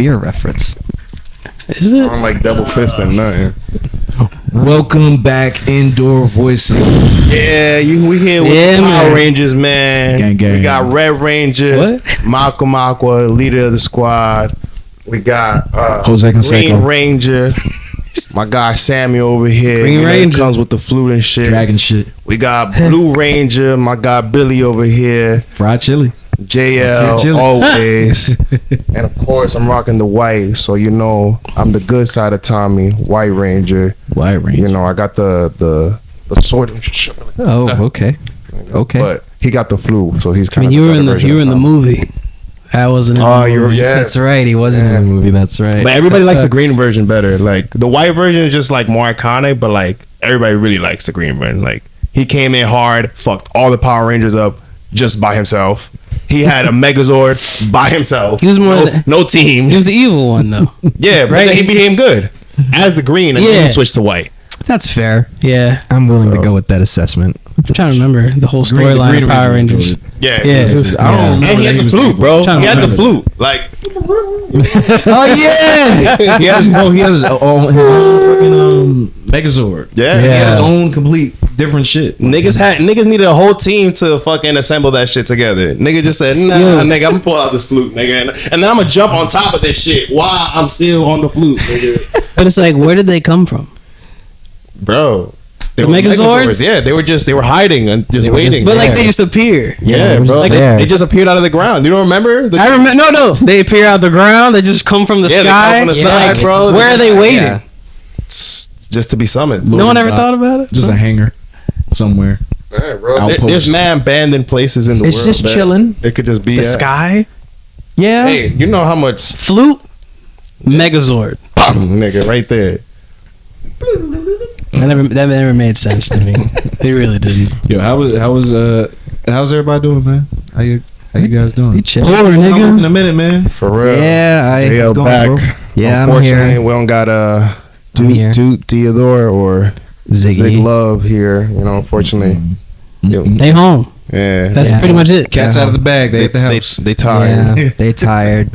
beer reference. Is it? I don't like double fist and nothing. Welcome back, Indoor Voices. Yeah, we here with Power Rangers, man. Gang, gang. We got Red Ranger, Malcolm Aqua, leader of the squad. We got Jose Canseco. Green Ranger. My guy Sammy over here. Green Ranger comes with the flute and shit. Dragon shit. We got Blue Ranger. My guy Billy over here. Fried chili. JL always. And of course I'm rocking the white, so you know I'm the good side of Tommy. White Ranger. White Ranger. You know I got the sword. Oh, okay. Okay. But he got the flu, so he's kind of. you were in the movie. I wasn't in the movie. Yeah. That's right. He wasn't in the movie. That's right. But everybody likes the sucks. green version better. Like the white version is just like more iconic, but like everybody really likes the green version. Like he came in hard, fucked all the Power Rangers up just by himself. He had a Megazord by himself. He was more no team. He was the evil one though. Yeah, but then he became good as the green, and then he switched to white. That's fair. Yeah. I'm willing to go with that assessment. I'm trying to remember the whole storyline of Power Rangers. Yeah. I don't remember. And he had the flute, bro. He had the flute. Like, Oh yeah. he has his own fucking Megazord. Yeah. He had his own complete different shit. niggas needed a whole team to fucking assemble that shit together. Nigga just said, nah, nigga, I'm gonna pull out this flute, nigga, and then I'm gonna jump on top of this shit while I'm still on the flute, nigga. But it's like, where did they come from? Bro. The Megazords? Yeah, they were hiding and just waiting. But like they just appear. Yeah, bro. just Like there. they just appeared out of the ground. You don't remember? I remember. No. They appear out of the ground. They just come from the Yeah, they sky. come from the sky, Like, bro. where are they waiting? Yeah. Just to be summoned. No one ever thought about it. Just a hanger somewhere. Yeah, bro. Outpost. There's man abandoned places in the world. It's just that chilling. It could just be The at. sky. Yeah. Hey, you know how much Flute. Megazord. nigga right there. That never made sense to me. It really didn't. Yo, how's everybody doing, man? How you guys doing? Be chilling. Over, In nigga. a minute, man. For real. Yeah, JL going, back. bro? Yeah, I'm Unfortunately, here. we don't got I'm here. Duke Theodore or Ziggy. Zig Love here. You know, unfortunately. They home. Yeah. That's Yeah. pretty much it. Cats out of the bag. They at the house. They tired. Yeah, they tired.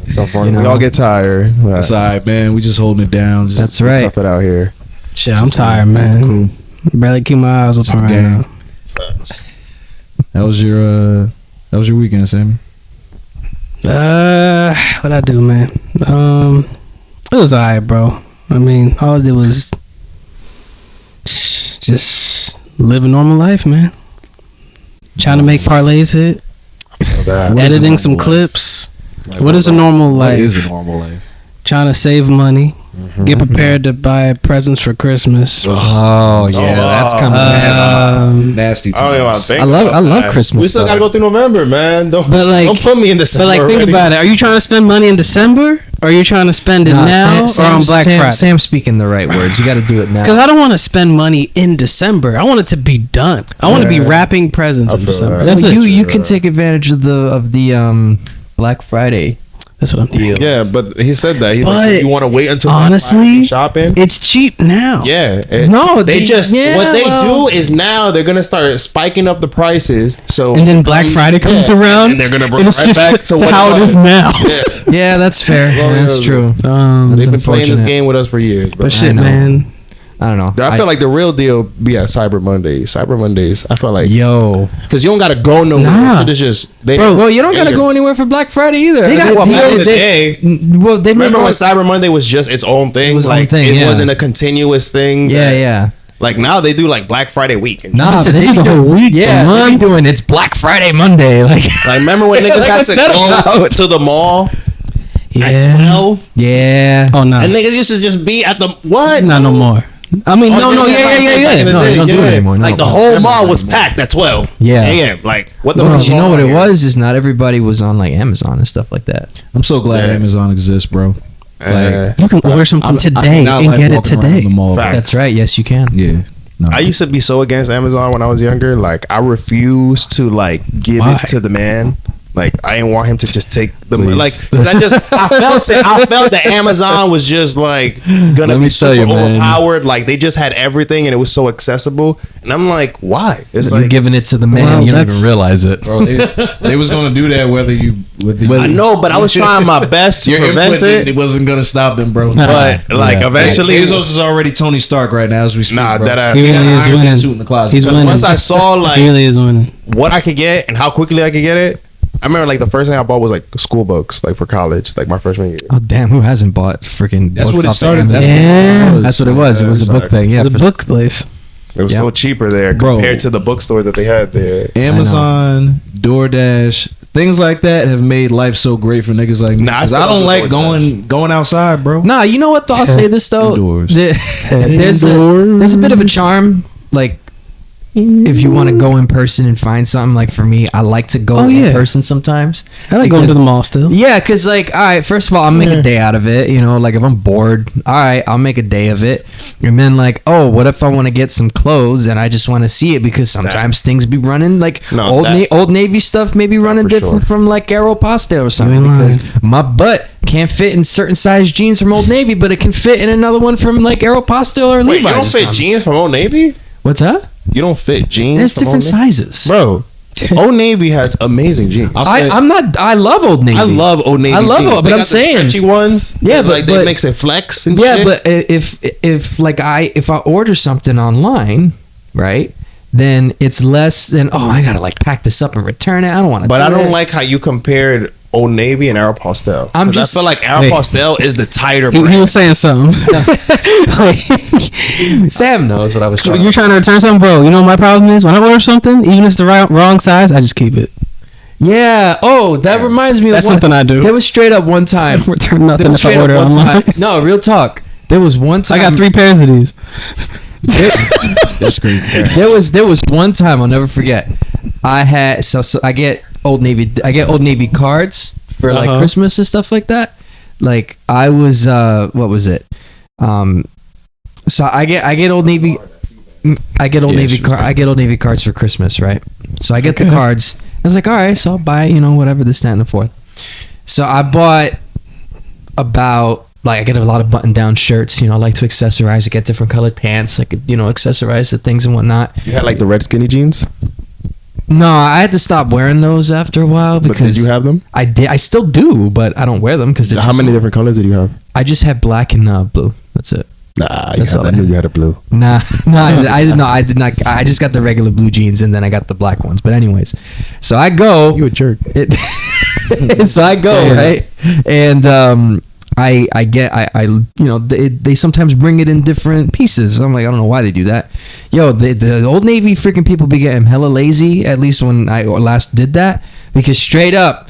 So far, You we know. all get tired. That's all right, man. We just holding it down. Just That's right. Tough it out here. Shit, I'm tired, That's the man. crew. Barely keep my eyes open right game. now. How was your weekend, Sammy? What I do, man? It was alright, bro. I mean, all I did was just live a normal life, man. Trying to make parlays hit, editing some clips. What is a normal What life? is a normal life? Trying to save money, get prepared to buy presents for Christmas. Oh yeah, that's coming. Nasty. I don't even want to think. I love about that. Christmas We still stuff. gotta go through November, man. Don't But put me in December. But like, think already. about it. Are you trying to spend money in December, or are you trying to spend it now, or on Black Friday? Sam's speaking the right words. You got to do it now. Because I don't want to spend money in December. I want it to be done. I want to be wrapping presents I in feel December. that. That's it. You can take advantage of the Black Friday. That's what I'm thinking. Yeah, but he said that. He's But like, you want to wait until honestly, shopping? It's cheap now. Yeah. No, they just yeah, what they well- do is now they're gonna start spiking up the prices. So And then Black Friday comes around, and they're gonna bring and it's right just back to what how it is was. now. Yeah. Yeah, that's fair. That's true. They've That's been playing this unfortunate. game with us for years, bro. But shit, know. man. I don't know. I feel like the real deal be at Cyber Mondays. Cyber Mondays. I feel like yo, because you don't gotta go nowhere. Nah. Shit is just they. bro. Well, you don't gotta go anywhere for Black Friday either. They got Well, back in deals. the day, Well, they remember made when Cyber Monday was just its own thing? It was its like own thing, it yeah. wasn't a continuous thing. Yeah, that- yeah. Like now they do like Black Friday week. Nah, They do the whole week. Yeah, the they're month. doing it's Black Friday Monday. Like, Like remember when niggas had to go to the mall at Yeah. 12? yeah. Oh no. And niggas used to just be at the what? Not no more. I mean, no. Back Yeah. in the No, day, they don't do it anymore, no. Like the whole mall was packed at 12 Yeah. a.m. Like what the Well, fuck? you know what it here? was is not everybody was on like Amazon and stuff like that. I'm so glad Yeah. Amazon exists, bro. Like, You can order something I today cannot and like get it walking around today. the mall, bro. Facts. That's right. Yes, you can. Yeah. No. I used to be so against Amazon when I was younger. Like I refused to like give Why? it to the man. Like I didn't want him to just take the Please. like. 'Cause I felt it. I felt that Amazon was just like gonna be super overpowered. Like they just had everything and it was so accessible. And I'm like, why? It's You're like giving it to the man. You don't even realize it. Bro, they was gonna do that whether you. I know, but I was trying my best to prevent it. It wasn't gonna stop them, bro. But like eventually, Bezos is already Tony Stark right now as we speak. Nah, bro. that He really is winning. Suit in the closet. He's winning. once I saw like He really is winning. what I could get and how quickly I could get it. I remember like the first thing I bought was like school books, like for college, like my freshman year. Oh damn! Who hasn't bought freaking? That's books what it off started. the That's Amazon? Yeah. That's what it was. It was a book thing. Yeah, It's a book place. It was Yeah. so cheaper there Bro. compared to the bookstore that they had there. Amazon, DoorDash, things like that have made life so great for niggas like me. Nah, I 'Cause still I don't do like DoorDash. going outside, bro. Nah, you know what? Though I'll say this though. Indoors. There's a bit of a charm, like if you want to go in person and find something. Like for me, I like to go in person sometimes. I like going to the mall still. Yeah, because like, all right, first of all, I'll make a day out of it. You know, like if I'm bored, all right, I'll make a day of it. And then like, oh, what if I want to get some clothes and I just want to see it because sometimes things be running like No, Old Navy stuff may be running for different sure. from like Aeropostale or something. You ain't lying. Because my butt can't fit in certain size jeans from Old Navy, but it can fit in another one from like Aeropostale or Wait, Levi's. you don't or fit something. jeans from Old Navy? What's that? You don't fit jeans. There's from different Old Navy? sizes. Bro. Old Navy has amazing jeans. I'm not. I love Old Navy. I love Old Navy. I love jeans. it, but They I'm got the saying- stretchy ones. Yeah, that, but- like but- they makes it flex and Yeah, shit. but if I order something online, right, then it's less than I gotta like pack this up and return it. I don't want to. But I don't like how you compared Old Navy and Aeropostale. I'm 'Cause just- I feel like Aeropostale is the tighter He brand. was saying something. Sam knows what I was trying. You're trying to return something, bro. You know what my problem is? When I order something, even if it's the wrong size, I just keep it. Yeah. Oh, that reminds me. That's of one, something I do. There was straight up one time. Return There nothing was if I straight up order one online. time. No, real talk. There was one I time. got 3 pairs of these. That's crazy. There was one time I'll never forget. I had so I get Old Navy cards for like Christmas and stuff like that. Like I was what was it? So I get Old Navy I get Old Navy cards for Christmas, right? So I get the cards. I was like, all right, so I'll buy, whatever, this, that, and the fourth. So I bought about I get a lot of button-down shirts. I like to accessorize. I get different colored pants. I could, accessorize the things and whatnot. You had like the red skinny jeans? No, I had to stop wearing those after a while because But did you have them? I did. I still do, but I don't wear them because How many different colors did you have? I just have black and blue. That's it. Nah, That's all I I knew had. you had a blue. Nah, I did not. I just got the regular blue jeans and then I got the black ones. But anyways, so I go. You a jerk. So I go right, and they sometimes bring it in different pieces. I'm like, I don't know why they do that. Yo, the Old Navy freaking people be getting hella lazy. At least when I last did that, because straight up,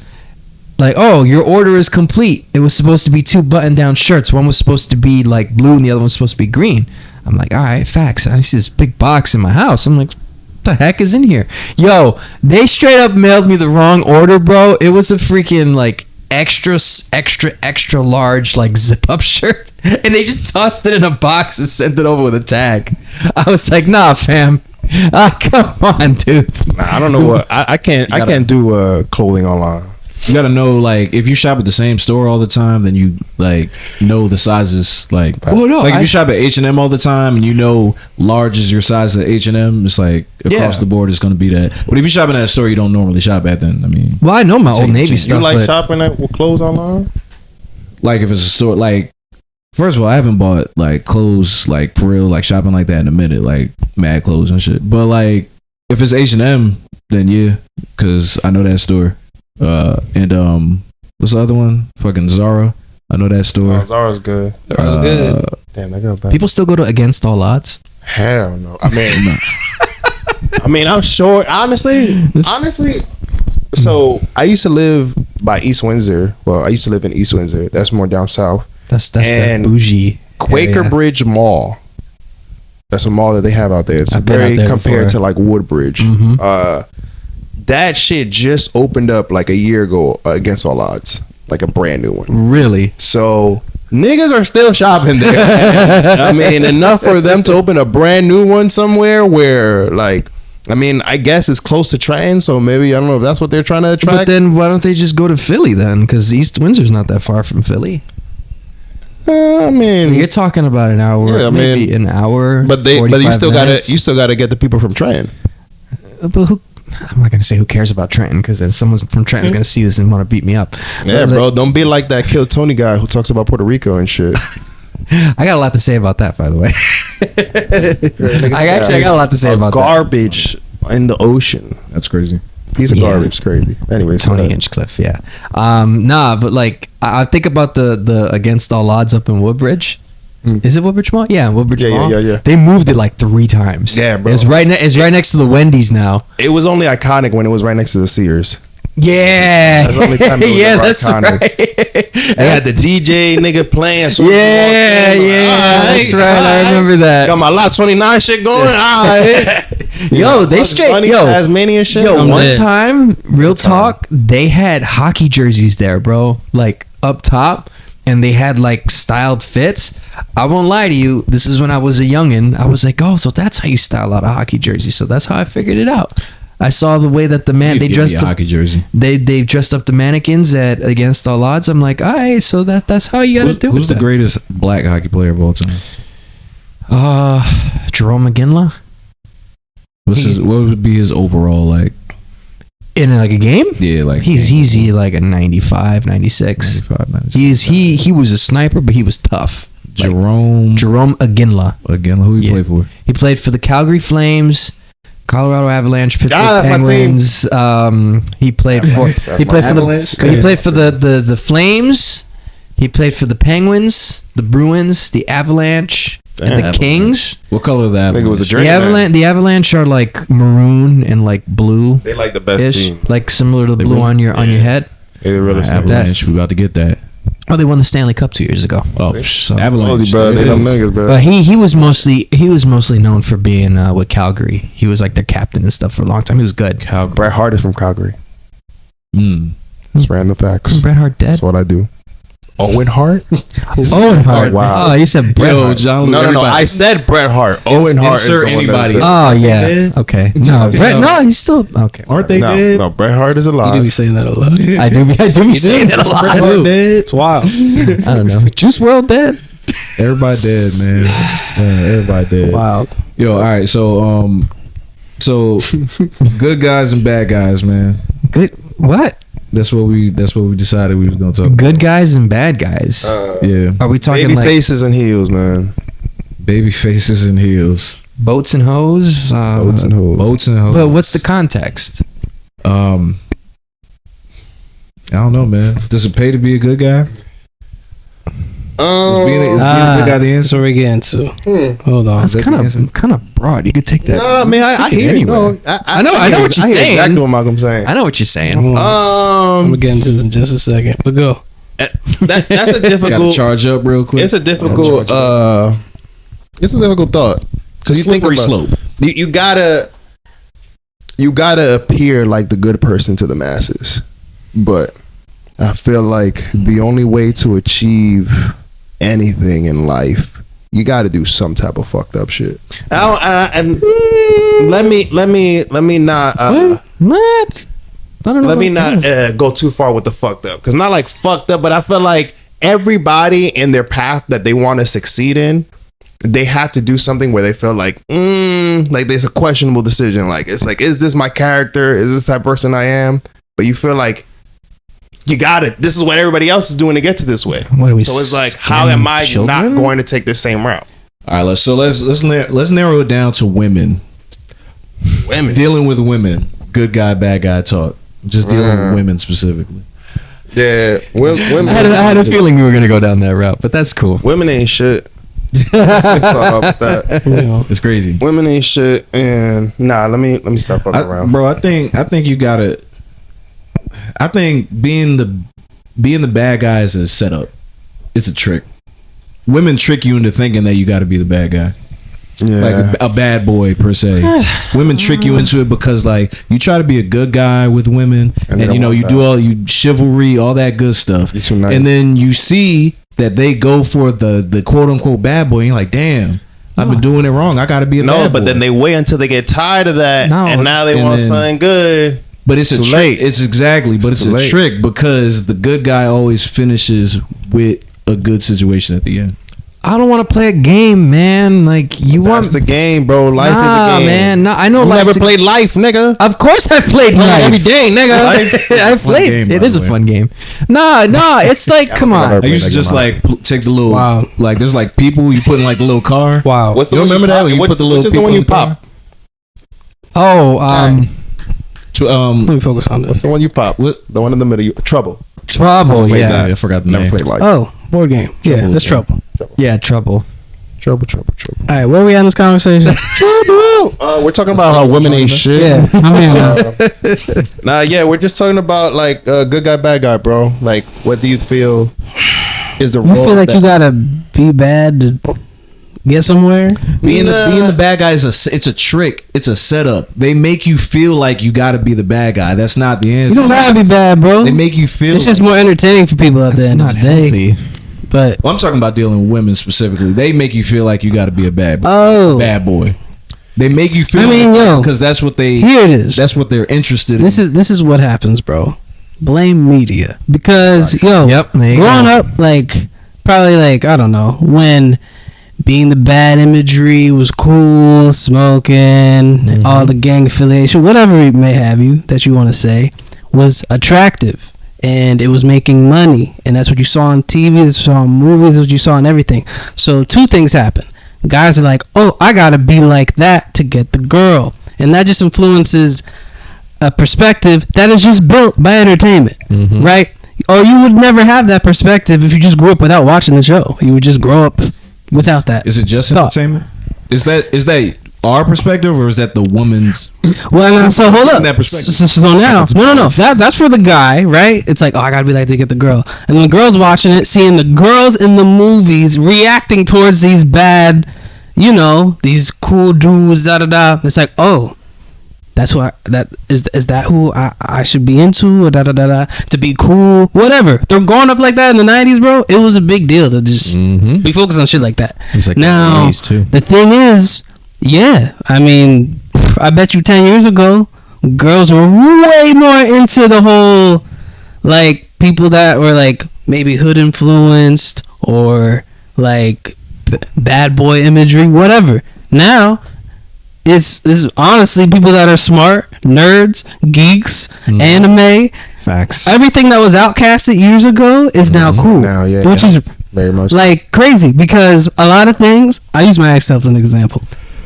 like, oh, your order is complete. It was supposed to be 2 button-down shirts. One was supposed to be like blue, and the other one was supposed to be green. I'm like, all right, facts. I see this big box in my house. I'm like, what the heck is in here? Yo, they straight up mailed me the wrong order, bro. It was a freaking like extra large like zip up shirt, and they just tossed it in a box and sent it over with a tag. I was like, nah, fam. Come on, dude. Nah, I don't know what I can't do clothing online. You gotta know, like, if you shop at the same store all the time, then you like know the sizes. Like, Oh, no, like if I- you shop at H&M all the time and you know large is your size at H&M, it's like across Yeah. the board it's gonna be that. But if you're shopping at a store you don't normally shop at, then I mean, Well, I know my Take Old a Navy chance. stuff. You like but shopping with clothes online? like if it's a store, like first of all, I haven't bought like clothes like for real, like shopping like that in a minute, like mad clothes and shit. But like if it's H&M, then yeah, because I know that store. And what's the other one? Fucking Zara. I know that store. Zara's good. good. Damn, they got back. people still go to Against All Odds. Hell no. I mean, I'm sure. Honestly. So I used to live by East Windsor. Well, I used to live in East Windsor. That's more down south. That's the And bougie Quaker area. Bridge Mall. That's a mall that they have out there. It's I've been very out there compared before. to like Woodbridge. Mhm. That shit just opened up like a year ago against all odds, like a brand new one. Really? So niggas are still shopping there. I mean, enough for them to open a brand new one somewhere where like I mean, I guess it's close to Trenton, so maybe I don't know if that's what they're trying to attract. But then why don't they just go to Philly then? Because East Windsor's not that far from Philly. I mean, You're talking about an hour, Yeah, I maybe mean, an hour. but you 45 still minutes. gotta get the people from Trenton. But who? I'm not gonna say who cares about Trenton because then someone from Trenton's gonna see this and want to beat me up. Yeah, But, bro, don't be like that Kill Tony guy who talks about Puerto Rico and shit. I got a lot to say about that, by the way. I got a lot to say about that. Garbage in the ocean. That's crazy. Piece of Yeah. garbage, crazy. Anyways, Tony Hinchcliffe, yeah. Nah, but like I think about the Against All Odds up in Woodbridge. Is it Woodbridge Mall? Yeah, Woodbridge Yeah, Mall. yeah. They moved it like 3 times. Yeah, bro. It's right next to the Wendy's now. it was only iconic when it was right next to the Sears. Yeah. That's the only time it was yeah, ever that's iconic. right. They had the DJ nigga playing. So Yeah, that's right. I remember that. Got my Lot 29 shit going. All right. Yo, they straight Tasmania shit. Yo, I'm one dead. time, real talk, they had hockey jerseys there, bro. Like up top, and they had like styled fits. I won't lie to you. This is when I was a youngin'. I was like, oh, so that's how you style out a hockey jersey. So that's how I figured it out. I saw the way that they dressed a up, hockey jersey. they dressed up the mannequins at Against All Odds. I'm like, all right, so that's how you gotta do it. Who's the greatest black hockey player of all time? Jerome McGinley What would be his overall like? in like a game. Yeah, like He's easy like a 95, 96. 95, 96. He was a sniper, but he was tough. Jerome Aginla. again. Who he Yeah. played for? He played for the Calgary Flames, Colorado Avalanche, Pittsburgh that's my team. Penguins. He played for Avalanche? the Flames. He played for the Penguins, the Bruins, the Avalanche, and the Avalanche. Kings. What color of the I think it was a Avalanche? The Avalanche are like maroon and like blue They like the best ish, team. like similar to the They blue really- on your head. They really Avalanche. We about to get that. Oh, they won the Stanley Cup 2 years ago. Oh, So- Avalanche. bro. They Yeah. them niggas, bro. But he was mostly known for being with Calgary. He was like their captain and stuff for a long time. He was good. Bret Hart is from Calgary. Just random facts. Isn't Bret Hart dead? That's what I do. Owen Hart? Owen Hart. Oh, wow. Oh, you said Bret Yo, Hart. John. No. I said Bret Hart. Owen Hart is the insert one anybody. that's Oh yeah. Dead? Okay. No, Bret. No, he's still okay. Aren't they dead? no, Bret Hart is You do be alive. saying that a lot. I do be saying that a lot. Bret Hart dead? It's wild. I don't know. Juice WRLD dead. Everybody dead, man. Yeah, everybody dead. Wild. Yo, all right. So good guys and bad guys, man. Good. What? That's what we decided we was gonna talk. Good guys and bad guys. Yeah, Are we talking Baby like faces and heels, man. baby faces and heels, boats and hoes? Boats and hoes. boats and hoes. But what's the context? I don't know, man. Does it pay to be a good guy? Is being a good guy the That's answer? what we're getting to. Hold on. That's that the answer? kind of broad. You could take that. Nah, man, I Take it hear you. anywhere. No, I know what you're I hear saying. exactly what Malcolm's saying. I know what you're saying. I'm gonna get into this in just a second. But go. That's a Got to difficult. charge up real quick. It's a difficult. It's a difficult thought. So you think Slippery about slope. you gotta appear like the good person to the masses, but I feel like the only way to achieve anything in life, you got to do some type of fucked up shit. And let me not What? I don't know let me about not that. go too far with the fucked up, because not like fucked up, but I feel like everybody in their path that they want to succeed in, they have to do something where they feel like there's a questionable decision. Like, it's like, is this my character? Is this the type of person I am? But you feel like you got it. This is what everybody else is doing to get to this way. What are we? So it's like, how am I children? not going to take the same route? All right, let's narrow it down to women. Women. Dealing with women. Good guy, bad guy talk. Just dealing with women specifically. Yeah, women. I had a feeling we were gonna go down that route, but that's cool. Women ain't shit. That. You know, It's crazy. Women ain't shit, and let me stop fucking around. Bro, I think you gotta. I think being the bad guy is a setup. It's a trick. Women trick you into thinking that you got to be the bad guy, Yeah, like a bad boy per se. Women trick you into it because like you try to be a good guy with women, And they and you don't know want you that. do all you chivalry, all that good stuff, You're too nice. and then you see that they go for the quote unquote bad boy, and you're like, damn. I've been doing it wrong. I gotta be a bad boy. But then they wait until they get tired of that, and now they want something good. But it's a trick. It's a trick because the good guy always finishes with a good situation at the end. I don't want to play a game, man. Like That's the game, bro. Life is a game, man. I know. You never played life, nigga. Of course, I played life every day, nigga. I played. It is a fun game. Nah. It's like, come on. I used to just like take the little like there's like people you put in like the little car. Wow. What's the you remember that when you put the little people the one in you the car? pop? Let me focus on this. What's the one you pop? The one in the middle. Trouble. Yeah. I forgot the Never name. played life. Oh, board game. Yeah, that's Trouble. Yeah, Trouble. Trouble. All right, where are we at in this conversation? Trouble. We're talking about how women ain't shit. Yeah, I mean, we're just talking about like good guy, bad guy, bro. Like, what do you feel is the role? you feel like you gotta be bad to get somewhere? Being the bad guy is it's a trick. It's a setup. They make you feel like you got to be the bad guy. That's not the answer. You don't gotta be bad, bro. They make you feel. It's just more entertaining for people at the end of the day. But I'm talking about dealing with women specifically. They make you feel like you got to be a bad boy. They make you feel. Because that's what they. Here it is. That's what they're interested in. This is what happens, bro. Blame media because growing up, like probably like I don't know when being the bad imagery was cool, smoking, all the gang affiliation, whatever it may have you that you want to say, was attractive. And it was making money. And that's what you saw on TV, that's what you saw in movies, that's what you saw in everything. So two things happen. Guys are like, oh, I gotta be like that to get the girl. And that just influences a perspective that is just built by entertainment, right? Or you would never have that perspective if you just grew up without watching the show. You would just grow up without that. Is it just entertainment? Is that our perspective or is that the woman's? Well, so hold up. That perspective. So now, no. That's for the guy, right? It's like, oh, I gotta be like to get the girl, and the girl's watching it, seeing the girls in the movies reacting towards these bad, these cool dudes, It's like, oh, that's why is that who I should be into, or to be cool, whatever. They're growing up like that in the 90s, bro. It was a big deal to just be focused on shit like that. Like now, the thing is. Yeah, I mean, I bet you 10 years ago, girls were way more into the whole, like, people that were, like, maybe hood influenced or, like, bad boy imagery, whatever. Now, it's honestly people that are smart, nerds, geeks, anime. Facts. Everything that was outcasted years ago is now cool. Now, which is very much like crazy because a lot of things, I use myself as an example.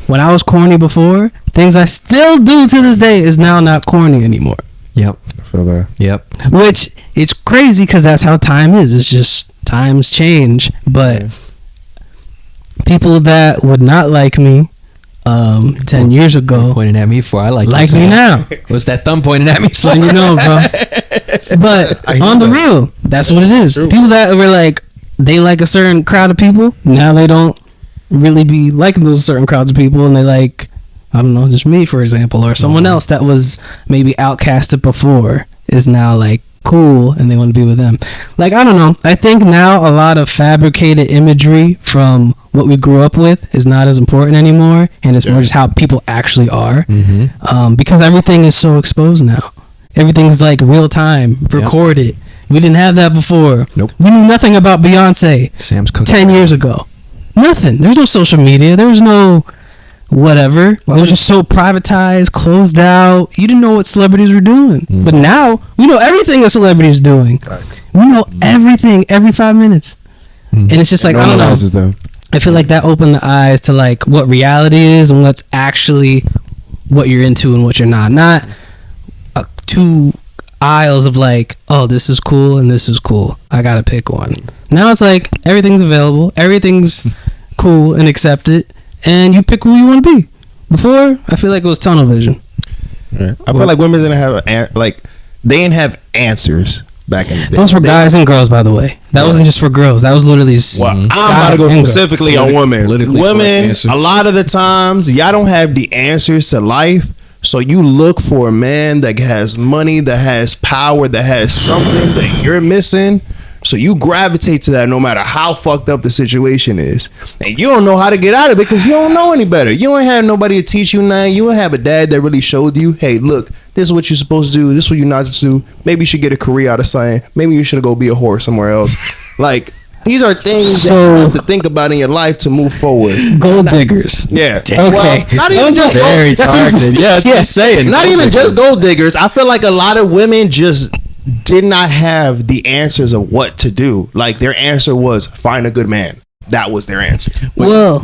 When I was corny before, things I still do to this day is now not corny anymore. Yep. I feel that. Yep. Which it's crazy because that's how time is. It's just times change. But people that would not like me 10 years ago pointing at me for I like me now. What's that thumb pointing at me? So you know, bro. But on the real, that's what it is. True. People that were like they like a certain crowd of people, now they don't really be liking those certain crowds of people, and they like, I don't know, just me for example, or someone else that was maybe outcasted before is now like cool and they want to be with them. Like, I don't know, I think now a lot of fabricated imagery from what we grew up with is not as important anymore, and it's more just how people actually are, because everything is so exposed now. Everything's like real time, recorded. We didn't have that before. Nope. We knew nothing about Beyonce Sam's cooking 10 years ago. Nothing. There was no social media. There was no whatever. It was just so privatized, closed out. You didn't know what celebrities were doing. But now, we know everything a celebrity's doing. We know everything every 5 minutes. And it's just like, I don't know. Them. I feel like that opened the eyes to like what reality is and what's actually what you're into and what you're not. Not two aisles of like, oh, this is cool and this is cool. I gotta pick one. Now it's like everything's available, everything's cool and accepted, and you pick who you want to be. Before, I feel like it was tunnel vision. I feel like women didn't have they didn't have answers back in the day. Those were guys and girls, by the way. That wasn't just for girls. That was literally. I'm about to go specifically on women. Women, a lot of the times, y'all don't have the answers to life. So you look for a man that has money, that has power, that has something that you're missing. So you gravitate to that no matter how fucked up the situation is. And you don't know how to get out of it because you don't know any better. You ain't have nobody to teach you nothing. You don't have a dad that really showed you, hey, look, this is what you're supposed to do. This is what you're not to do. Maybe you should get a career out of something. Maybe you should go be a whore somewhere else. Like, these are things that you have to think about in your life to move forward. Gold diggers. Yeah. Okay. Well, not even just very targeted. Yeah, that's what I'm saying. Not even just gold diggers. I feel like a lot of women just did not have the answers of what to do. Like, their answer was find a good man. That was their answer. Well,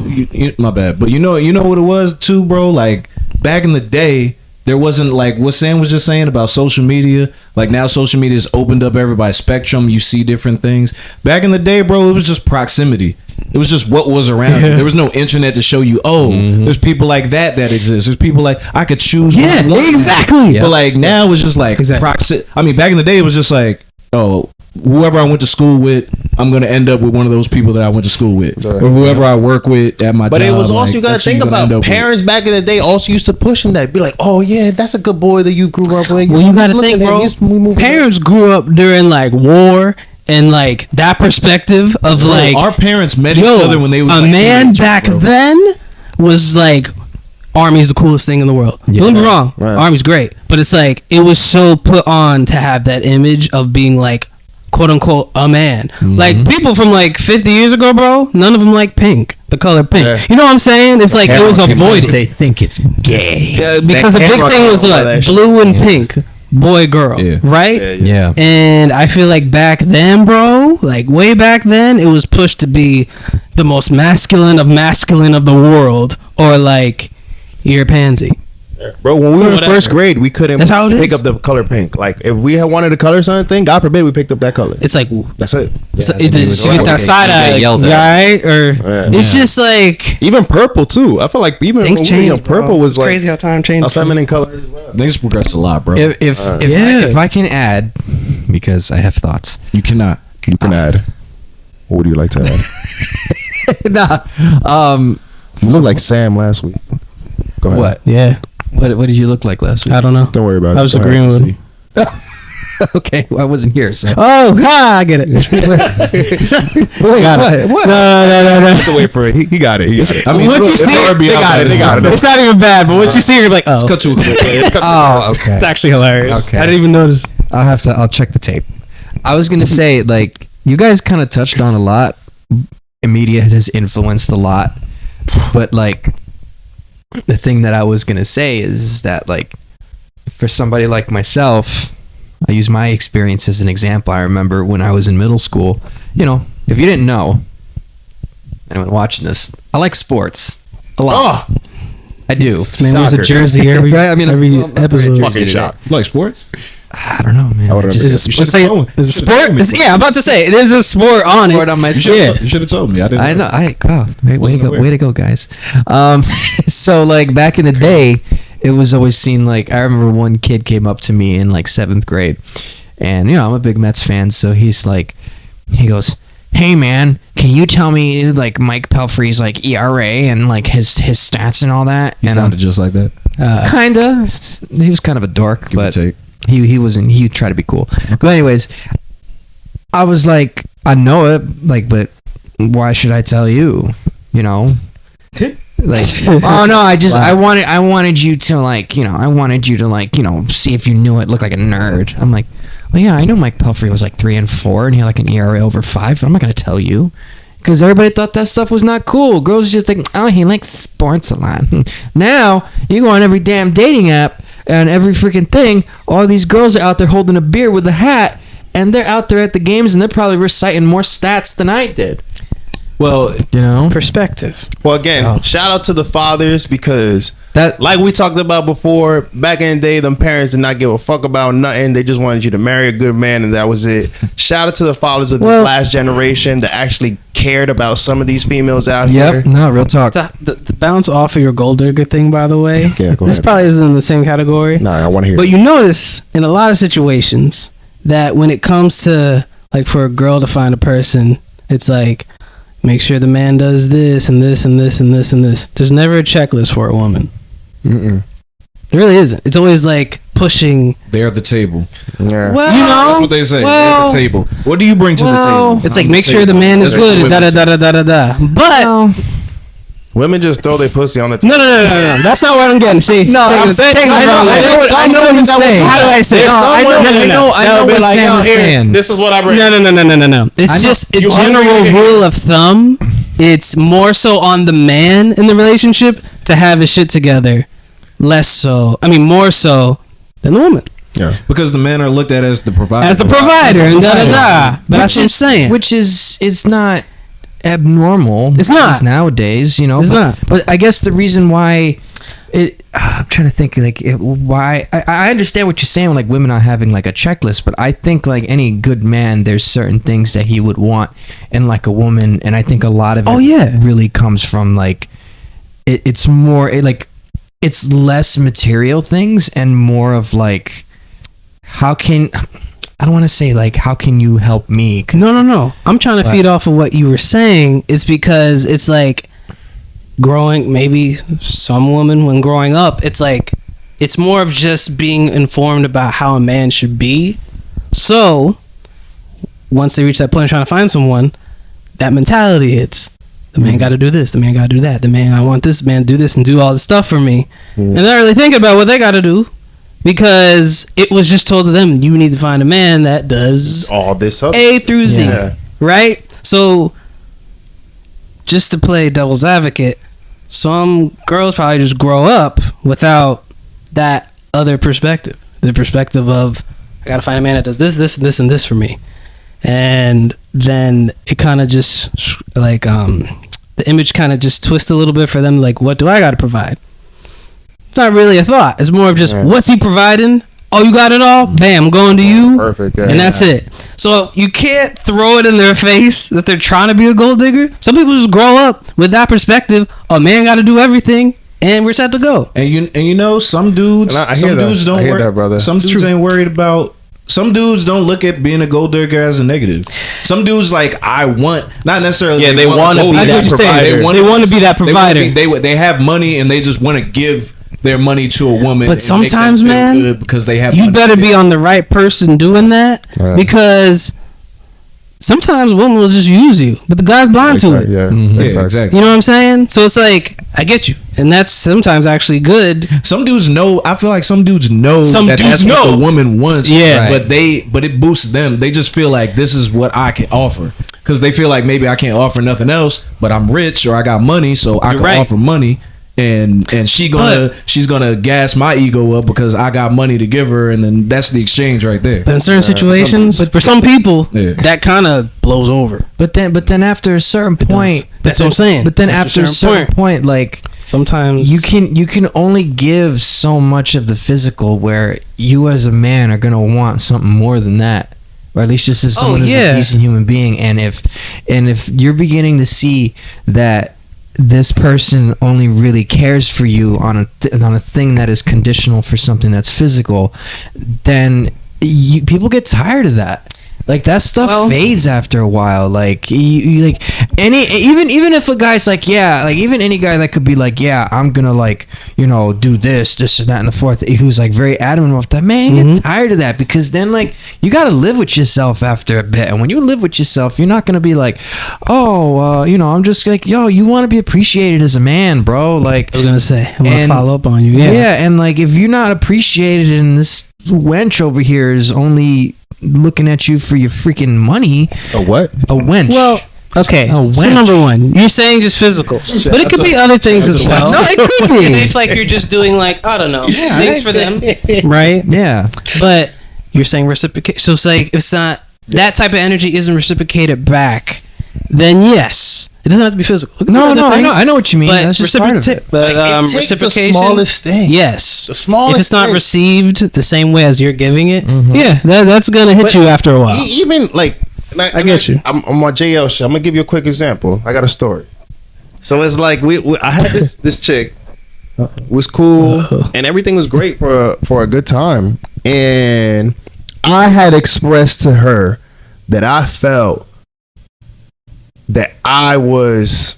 my bad. But you know what it was too, bro? Like, back in the day, there wasn't, like what Sam was just saying about social media. Like, now social media has opened up everybody's spectrum. You see different things. Back in the day, bro, it was just proximity. It was just what was around you. There was no internet to show you, there's people like that exist. There's people like, I could choose. Yeah, exactly. But like now it's just like I mean, back in the day it was just like, oh, whoever I went to school with, I'm gonna end up with one of those people that I went to school with, or whoever I work with at my job. But it was also, like, you gotta think about parents back in the day also used to push in that, be like, oh yeah, that's a good boy that you grew up with. Well, you gotta think, bro. Parents grew up during like war. And like that perspective of like our parents met each other when they was a like man back then was like, Army's the coolest thing in the world. Don't get me wrong, Army's great, but it's like it was so put on to have that image of being like, quote unquote, a man. Like people from like 50 years ago, bro, none of them like pink, the color pink. You know what I'm saying? It's like it was avoided. They think it's gay because the big thing was like blue and pink. Boy, girl, right? Yeah. And I feel like back then, bro, like way back then, it was pushed to be the most masculine of the world, or like you're a pansy. Bro, when we were in first grade, we couldn't pick up the color pink. Like, if we had wanted to color something, God forbid, we picked up that color. It's like, that's it. You get that side eye, right? Or it's just like even purple too. I feel like even things change. Purple was like crazy how time changed. A feminine color as well. Things progress a lot, bro. If I can add, because I have thoughts. You cannot. You can add. What would you like to add? You looked like Sam last week. Go ahead. What? Yeah. What did you look like last week? I don't know. Don't worry about it. I was agreeing with him. Okay, well, I wasn't here, so. I get it. Wait, got it. What? No. Have to wait for it. He got it. I mean, what you see, they got it. It's not even bad, but what you see, you're like, oh. Cut to it. Oh, okay. It's actually hilarious. Okay. I didn't even notice. I'll check the tape. I was gonna say, like, you guys kind of touched on a lot. Media has influenced a lot, but like, the thing that I was gonna say is that, like, for somebody like myself, I use my experience as an example. I remember when I was in middle school, you know, if you didn't know, anyone watching this, I like sports a lot. Oh, I do. Man, there's a jersey every, right? I mean, every episode. Fucking shot. You like sports? I don't know, man. Is it sport? Yeah, I'm about to say there's a sport on it. On my you should have told me. I didn't. Way to go, guys. So like back in the day, it was always seen like, I remember one kid came up to me in like 7th grade, and you know, I'm a big Mets fan, so he goes, hey man, can you tell me like Mike Pelfrey's like ERA and like his stats and all that? He sounded just like that. Kinda. He was kind of a dork, but he wasn't. He tried to be cool. But anyways, I was like, I know it, like, but why should I tell you? You know, like, oh no, I wanted you to like, you know, I wanted you to like, you know, see if you knew it. Look like a nerd. I'm like, well, yeah, I know Mike Pelfrey was like 3 and 4, and he had like an ERA over 5. I'm not gonna tell you, because everybody thought that stuff was not cool. Girls just think, oh, he likes sports a lot. Now you go on every damn dating app and every freaking thing. All these girls are out there holding a beer with a hat, and they're out there at the games, and they're probably reciting more stats than I did. Well, you know, perspective. Well, again, shout out to the fathers, because that, like we talked about before, back in the day, them parents did not give a fuck about nothing. They just wanted you to marry a good man, and that was it. Shout out to the fathers of this last generation that actually cared about some of these females out here. No, real talk. The bounce off of your gold digger thing, by the way. Yeah, go this ahead. Probably isn't in the same category. No, I want to hear. But you notice in a lot of situations that when it comes to like for a girl to find a person, it's like, make sure the man does this and this and this and this and this. There's never a checklist for a woman. Mm-mm. There really isn't. It's always like pushing. They're the table. Yeah. Well, That's what they say. They're the table. What do you bring to the table? It's like make sure the man is good. Da da da da da da. But Women just throw their pussy on the table. no. That's not what I'm getting. See, No, I'm saying I know what you're saying. How do I say? I know what you're saying. This is what I bring. No. It's just a general rule of thumb. It's more so on the man in the relationship to have his shit together. More so than the woman. Yeah. Because the men are looked at as the provider. And da da da. But that's what I'm saying. Which is, it's not abnormal. It's not nowadays, you know. It's not. But I guess the reason why I'm trying to think why I understand what you're saying, like women not having like a checklist, but I think like any good man, there's certain things that he would want in like a woman, and I think a lot of it really comes from like it's more like it's less material things and more of like I don't want to say like how can you help me? No. I'm trying to feed off of what you were saying. It's because it's like maybe some woman when growing up, it's like it's more of just being informed about how a man should be. So once they reach that point of trying to find someone, that mentality hits. The man got to do this. The man got to do that. The man, I want this man to do this and do all this stuff for me. And they're not really thinking about what they got to do. Because it was just told to them, you need to find a man that does all this other A through Z, Yeah. right? So, just to play devil's advocate, some girls probably just grow up without that other perspective. The perspective of, I gotta find a man that does this, this, and this, and this for me. And then it kind of just, like, the image kind of just twists a little bit for them, like, what do I gotta provide? It's not really a thought. It's more of just, what's he providing? Oh, you got it all? Bam, I'm going to you. Perfect. Yeah. And that's it. So you can't throw it in their face that they're trying to be a gold digger. Some people just grow up with that perspective. A man got to do everything, and we're set to go. And you know, some dudes, dudes don't worry. Brother. Some dudes ain't worried about. Some dudes don't look at being a gold digger as a negative. Some dudes like, I want, not necessarily. Yeah, they want to be that provider. They want to be that provider. They have money and they just want to give their money to a woman. But sometimes, man, because they have. You better be on the right person doing that, because sometimes women will just use you, but the guy's blind to it. Yeah, exactly. You know what I'm saying? So it's like, I get you, and that's sometimes actually good. Some dudes know. I feel like some dudes know that's what the woman wants. Yeah, but it boosts them. They just feel like this is what I can offer, because they feel like maybe I can't offer nothing else, but I'm rich or I got money, so I can offer money. And she's gonna gas my ego up because I got money to give her, and then that's the exchange right there. But in certain situations, for some people, that kind of blows over. But then after a certain point, that's what I'm saying. But then after a certain point, like sometimes you can only give so much of the physical, where you as a man are gonna want something more than that. Or at least just as someone who's a decent human being. And if you're beginning to see that this person only really cares for you on a thing that is conditional for something that's physical, then people get tired of that. Like that stuff fades after a while. Like you like even if a guy's like, yeah, like even any guy that could be like, yeah, I'm gonna like, you know, do this and that and the fourth, who's like very adamant about that, man, you get tired of that, because then like you gotta live with yourself after a bit, and when you live with yourself, you're not gonna be like, you know, I'm just like, yo, you want to be appreciated as a man, bro. Like I was gonna say, I'm gonna follow up on you. Yeah, and like if you're not appreciated and this wench over here is only looking at you for your freaking money. A what? A wench. Well, okay. So number one, you're saying just physical, but it could be other things as well. No, it could be. It's like you're just doing like, I don't know, things for them, right? Yeah. But you're saying reciprocate. So it's like if it's not that type of energy isn't reciprocated back, then yes, it doesn't have to be physical. No, I know what you mean. But that's just part of it. But it takes reciprocation, the smallest thing. Yes, the smallest. If it's not thing. received the same way as you're giving it, that's gonna hit you after a while. Even like, I get you. I'm on my JL show. I'm gonna give you a quick example. I got a story. So it's like I had this chick, was cool, and everything was great for a good time, and I had expressed to her that I felt that I was,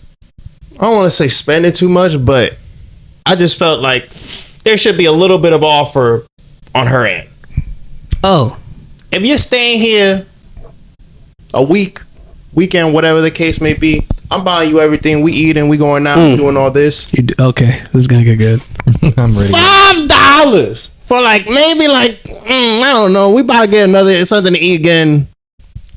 I don't want to say spending too much, but I just felt like there should be a little bit of offer on her end. Oh, If you're staying here a week, weekend, whatever the case may be, I'm buying you everything. We eating, we going out, we doing all this. okay. This is gonna get good. I'm ready. $5 for I don't know. We about to get something to eat again.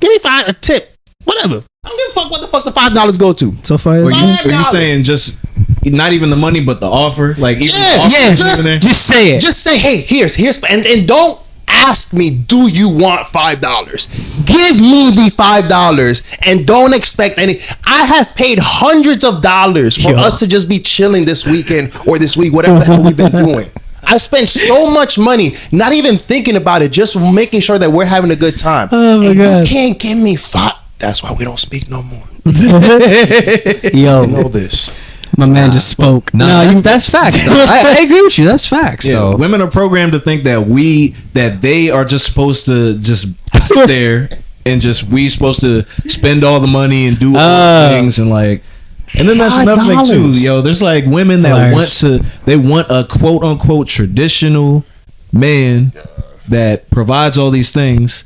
Give me a tip, whatever. I don't give a fuck what the fuck the $5 go to. So far, Are you saying just not even the money, but the offer? Like, even the Yeah, offer just say it. Just say, hey, here's, and don't ask me, do you want $5? Give me the $5 and don't expect any. I have paid hundreds of dollars for us to just be chilling this weekend or this week, whatever the hell we've been doing. I spent so much money, not even thinking about it, just making sure that we're having a good time. Oh my God. You can't give me $5. That's why we don't speak no more. Yo, You know this. my man just spoke. That's facts. Though. I agree with you. That's facts. Yeah, though. women are programmed to think that they are just supposed to just sit there and we supposed to spend all the money and do all the things and then that's another thing too, yo. There's like women that want a quote unquote traditional man that provides all these things.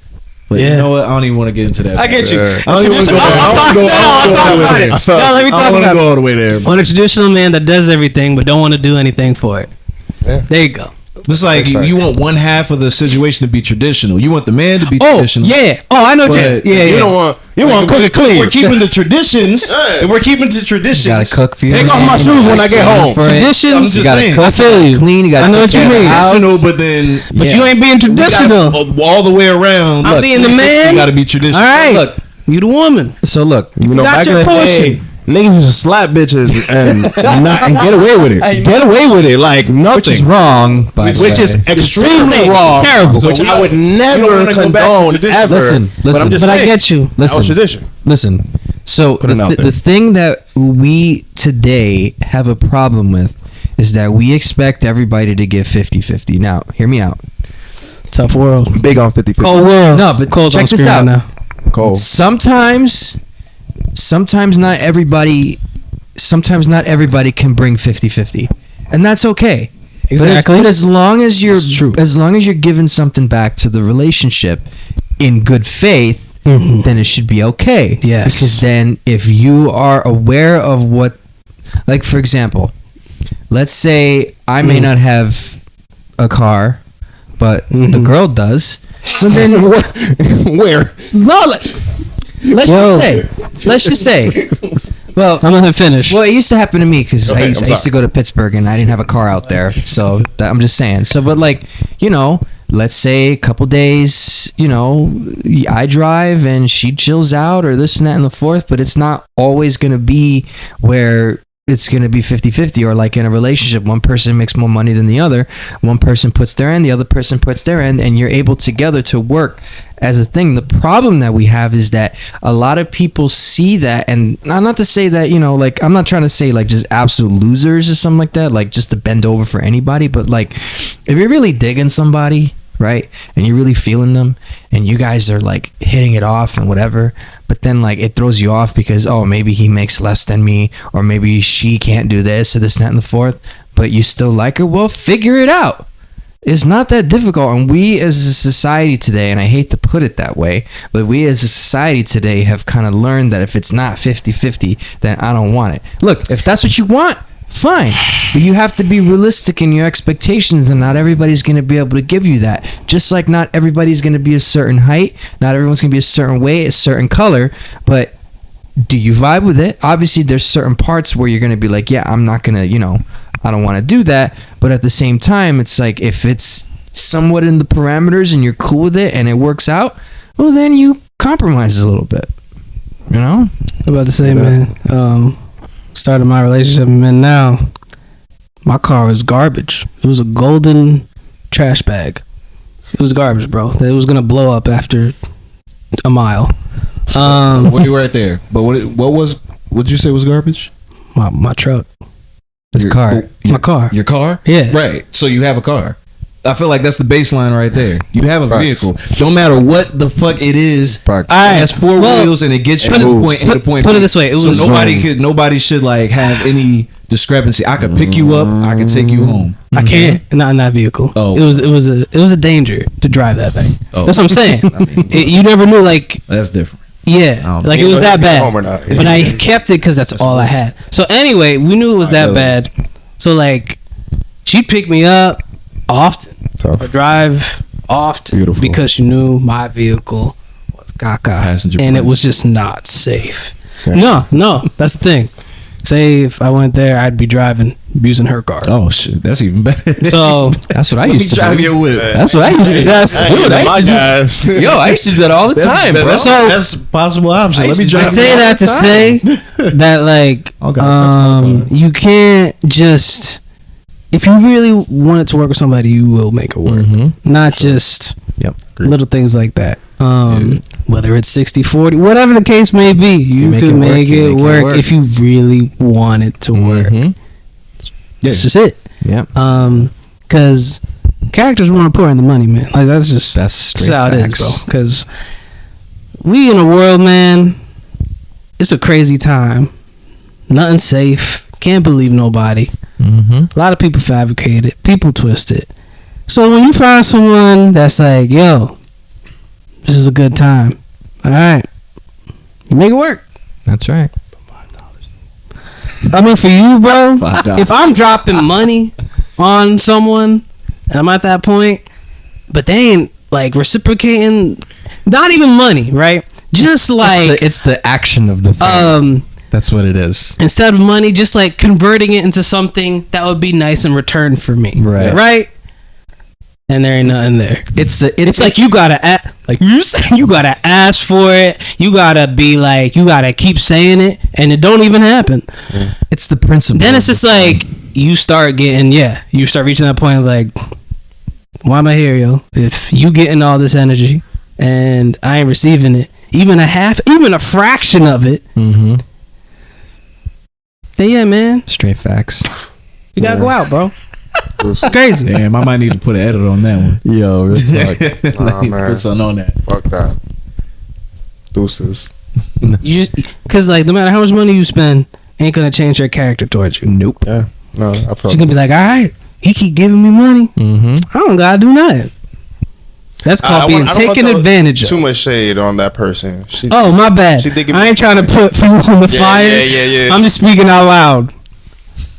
But you know what? I don't even want to get into that. I get you. I don't even want to go there. Let me talk I want to about go all the way there. on a traditional man that does everything but don't want to do anything for it. Yeah. There you go. It's like you want one half of the situation to be traditional. You want the man to be traditional. Yeah. Oh, I know. But You don't want to cook it clean. We're keeping the traditions. If we're keeping the traditions, You gotta cook for your Take off my man. shoes when I get home. For it. Traditions. I'm just You gotta saying. cook. I feel you. Clean. You gotta. I know take what you care of the mean. house. traditional, but then But you ain't being traditional. all the way around. I'm being the man. You got to be traditional. All right. Look. You the woman. So look. You know, Got back your in the day, portion. niggas used to slap bitches and get away with it. Get away with it like nothing. Which is wrong. By the Which way. is extremely It's wrong. terrible. Which So I would never wanna go back condone to tradition. ever. Listen, But I'm just But I saying, get you. that was Listen. tradition. Listen. So Put it out there. the thing that we today have a problem with is that we expect everybody to give 50-50. Now, hear me out. Tough world. Big on 50-50. Cold world. No, but Cold's check on this screen out. right now. Cold. Sometimes not everybody can bring 50-50. And that's okay. Exactly. But as long as you're giving something back to the relationship in good faith, then it should be okay. Yes. Because then if you are aware of what, like for example, let's say I may not have a car, but the girl does. But then Where? no, let's just say. Well, I'm gonna finish. well, it used to happen to me because I Okay, used I'm to sorry. go to Pittsburgh and I didn't have a car out there. So I'm just saying. So, but like, let's say a couple days, I drive and she chills out or this and that and the fourth, but it's not always going to be where it's going to be 50-50 or like in a relationship, one person makes more money than the other. One person puts their end, the other person puts their end, and you're able together to work as a thing. The problem that we have is that a lot of people see that, and not to say that, like, I'm not trying to say like just absolute losers or something like that, like just to bend over for anybody, but like if you're really digging somebody, right, and you're really feeling them and you guys are like hitting it off and whatever, but then like it throws you off because maybe he makes less than me, or maybe she can't do this or this and that and the fourth, but you still like her, well, figure it out. It's not that difficult. And we as a society today, and I hate to put it that way, but we as a society today have kind of learned that if it's not 50-50, then I don't want it. Look, if that's what you want, fine, but you have to be realistic in your expectations, and not everybody's going to be able to give you that. Just like not everybody's going to be a certain height, not everyone's going to be a certain weight, a certain color, but do you vibe with it? Obviously there's certain parts where you're going to be like, yeah, I'm not going to, I don't want to do that, but at the same time, it's like if it's somewhat in the parameters and you're cool with it and it works out, well, then you compromise a little bit, I'm about to say, man, started my relationship, and now my car is garbage. It was a golden trash bag. It was garbage, bro. It was gonna blow up after a mile. Well, you right there. But what'd you say was garbage? My truck. His car. My car. Your car? Yeah. Right. So you have a car. I feel like that's the baseline right there. You have a vehicle. Don't matter what the fuck it is. It has four wheels and it gets you from point A to point B. Put it this way. It was nobody should like have any discrepancy. I could pick you up. I could take you home. I can't. Not in that vehicle. Oh. It was a danger to drive that thing. Oh. That's what I'm saying. You never knew, like. That's different. Yeah, like it was that bad. But I kept it because that's all I had. So anyway, we knew it was that bad. So like, she'd pick me up often, or drive often, because she knew my vehicle was caca, and it was just not safe. No, that's the thing. Say if I went there, I'd be driving, using her car. Oh shit, that's even better. So that's what I used to drive your whip. That's what I used to do. Yo, I used to do that all the time, bro. So that's a possible option. Let me drive. I say that to say that like you can't just, if you really want it to work with somebody, you will make it work. Not just little things like that. Whether it's 60-40, whatever the case may be, you can make it work if you really want it to work. That's just it. Yeah. Because characters more important than money, man. Like that's how it is, bro. Because we in a world, man, it's a crazy time. Nothing safe. Can't believe nobody. A lot of people fabricate it. People twist it. So when you find someone that's like, yo, this is a good time, all right, you make it work. That's right. I mean, for you, bro, if I'm dropping money on someone and I'm at that point, but they ain't like reciprocating, not even money, right? Just like it's the action of the thing. That's what it is. Instead of money, just like converting it into something that would be nice in return for me, right? And there ain't nothing there. It's like you gotta like you gotta ask for it. You gotta be like, you gotta keep saying it, and it don't even happen. It's the principle. Then it's just like you start reaching that point of like, why am I here, yo? If you getting all this energy and I ain't receiving it, even a fraction of it, then yeah, man, straight facts. You gotta go out, bro. It's crazy. Damn, I might need to put an edit on that one. Yo, real talk. Nah, man. Put something on that. Fuck that. Deuces. You just, cause like no matter how much money you spend, ain't gonna change her character towards you. Nope. Yeah. No, I felt. She's gonna be like, all right, he keep giving me money. I don't gotta do nothing. That's called being taken advantage of. Too much shade on that person. My bad. I ain't trying to put fuel on the fire. Yeah. I'm just speaking out loud.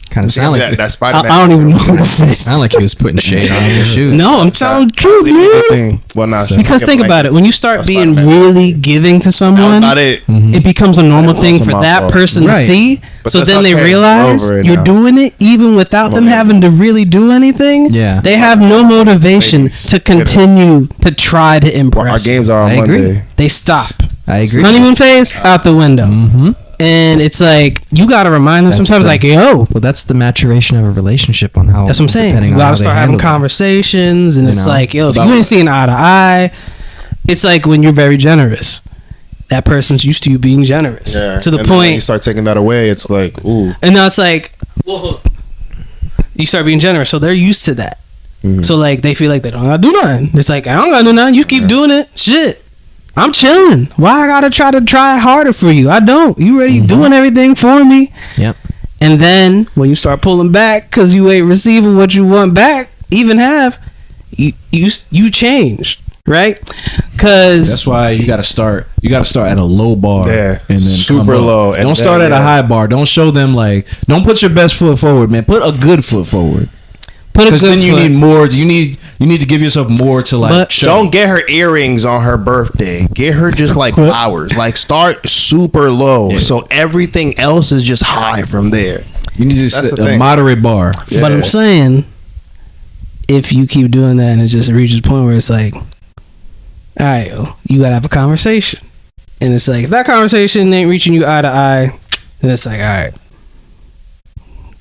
Kind of sound like that Spider-Man. I don't even know what this is. Sound like he was putting shade on your shoes. No, I'm telling the truth, man. Well, nah, because think about it. When you start being really giving to someone, it becomes a normal thing for that person to see. So then they realize you're doing it even without them having to really do anything. Yeah. They have no motivation to continue to try to impress. Our games are on Monday. They stop. I agree. Honeymoon phase out the window. And it's like you gotta remind them sometimes, like, yo. Well, that's the maturation of a relationship on how. That's what I'm saying. You gotta start having conversations, and it's like, yo, if you ain't seeing eye to eye, it's like when you're very generous. That person's used to you being generous to the point. When you start taking that away, it's like, ooh. And now it's like, whoa. You start being generous, so they're used to that. So like they feel like they don't gotta do nothing. It's like, I don't gotta do nothing. You keep doing it. Shit. I'm chilling. Why I gotta try harder for you? I don't. You already doing everything for me. Yep. And then when you start pulling back because you ain't receiving what you want back, even half, you changed, right? Because that's why you gotta start. You gotta start at a low bar, and then super low. Don't start at a high bar. Don't show them like. Don't put your best foot forward, man. Put a good foot forward. Because then you need more. You need to give yourself more to like. Show. Don't get her earrings on her birthday. Get her just like flowers. Like start super low, so everything else is just high from there. You need to set a moderate bar. Yeah. But I'm saying, if you keep doing that and it just reaches a point where it's like, all right, yo, you gotta have a conversation, and it's like if that conversation ain't reaching you eye to eye, then it's like, all right.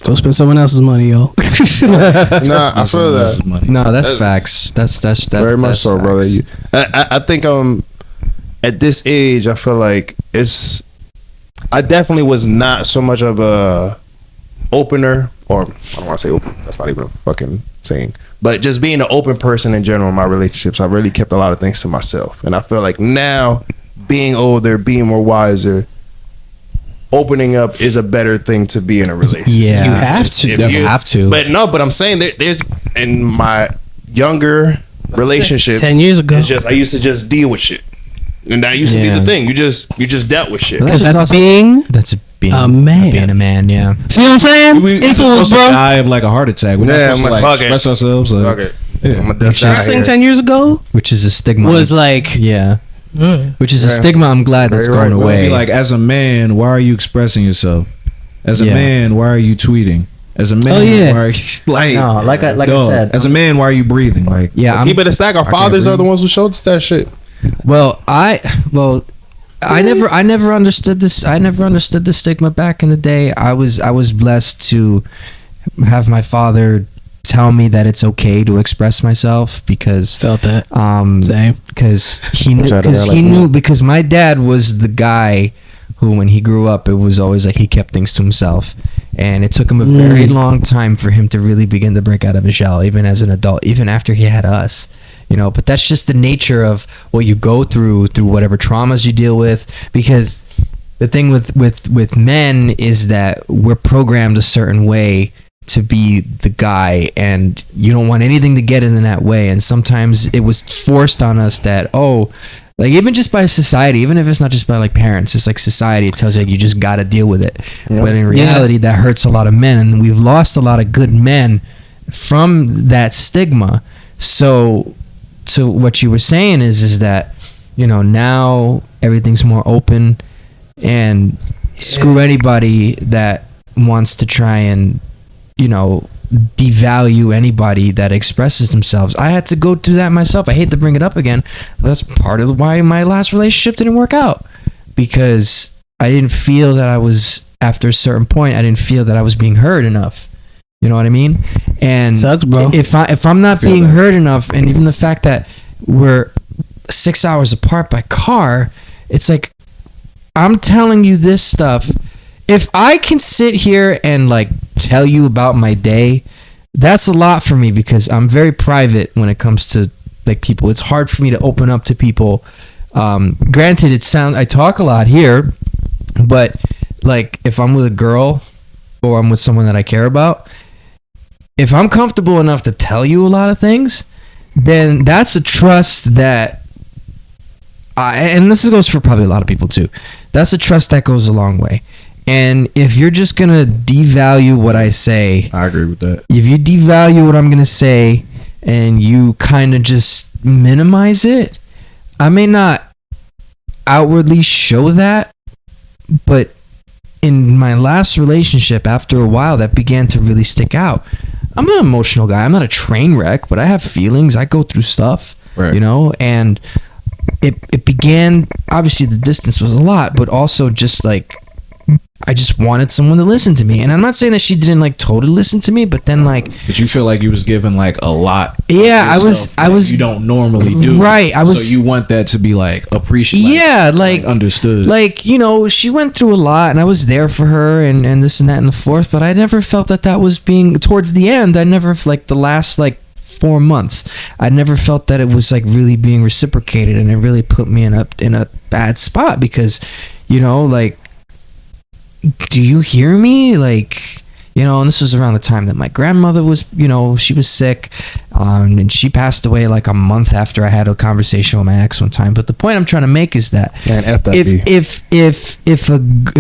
Go spend someone else's money, yo. Nah, I feel that. No, that's facts. That's very much so, facts. brother. I think at this age, I feel like I definitely was not so much of a opener, or I don't want to say open. That's not even a fucking saying. But just being an open person in general in my relationships, I really kept a lot of things to myself. And I feel like now, being older, being more wiser, opening up is a better thing to be in a relationship. Yeah, you have to. You have to. But I'm saying there's in my younger relationships 10 years ago, it's just I used to just deal with shit, and that used to be the thing. You just dealt with shit. that's being a man. Being a man, yeah. See what I'm saying? We Influence, bro. die of like a heart attack. We're not supposed to like express ourselves. Fuck it. Yeah. I'm a death First thing 10 years ago Which is a stigma. was like, yeah. Which is a stigma. I'm glad that's Very going right. away. Be like, as a man, why are you expressing yourself? As a man, why are you tweeting? As a man, why are you like? No, like I said. As a man, why are you breathing? Like, Yeah, Keep it a stack. Our fathers are the ones who showed us that shit. I never understood this. I never understood the stigma back in the day. I was blessed to have my father tell me that it's okay to express myself because felt that. Same. Because he knew because my dad was the guy who, when he grew up, it was always like he kept things to himself, and it took him a very long time for him to really begin to break out of his shell, even as an adult, even after he had us. But that's just the nature of what you go through whatever traumas you deal with. Because the thing with men is that we're programmed a certain way to be the guy, and you don't want anything to get in that way. And sometimes it was forced on us that, like even just by society, even if it's not just by like parents, it's like society. It tells you like, you just got to deal with it. Yep. But in reality, that hurts a lot of men, and we've lost a lot of good men from that stigma. So, to what you were saying is that now everything's more open, and screw anybody that wants to try and devalue anybody that expresses themselves. I had to go through that myself. I hate to bring it up again, but that's part of why my last relationship didn't work out, because I didn't feel that I was, after a certain point, I didn't feel that I was being heard enough. You know what I mean? And sucks, bro. If I'm not being heard enough, and even the fact that we're 6 hours apart by car, it's like, I'm telling you this stuff. If I can sit here and like tell you about my day, that's a lot for me, because I'm very private when it comes to like people. It's hard for me to open up to people. Granted, I talk a lot here, but like if I'm with a girl or I'm with someone that I care about, if I'm comfortable enough to tell you a lot of things, then that's a trust that and this goes for probably a lot of people too. That's a trust that goes a long way. And if you're just going to devalue what I say, I agree with that. If you devalue what I'm going to say and you kind of just minimize it, I may not outwardly show that, but in my last relationship, after a while, that began to really stick out. I'm an emotional guy. I'm not a train wreck, but I have feelings. I go through stuff, right. And it began, obviously the distance was a lot, but also just like, I just wanted someone to listen to me. And I'm not saying that she didn't like totally listen to me, but then like, but you feel like you was given like a lot. Yeah, I was you don't normally do. Right. So you want that to be like appreciated. Yeah. Like understood. Like, she went through a lot, and I was there for her and this and that and the fourth, but I never felt that was being, towards the end, I never, like the last like 4 months, I never felt that it was like really being reciprocated, and it really put me in a bad spot, because, like, do you hear me? Like, and this was around the time that my grandmother was, she was sick, and she passed away like a month after I had a conversation with my ex one time. But the point I'm trying to make is that if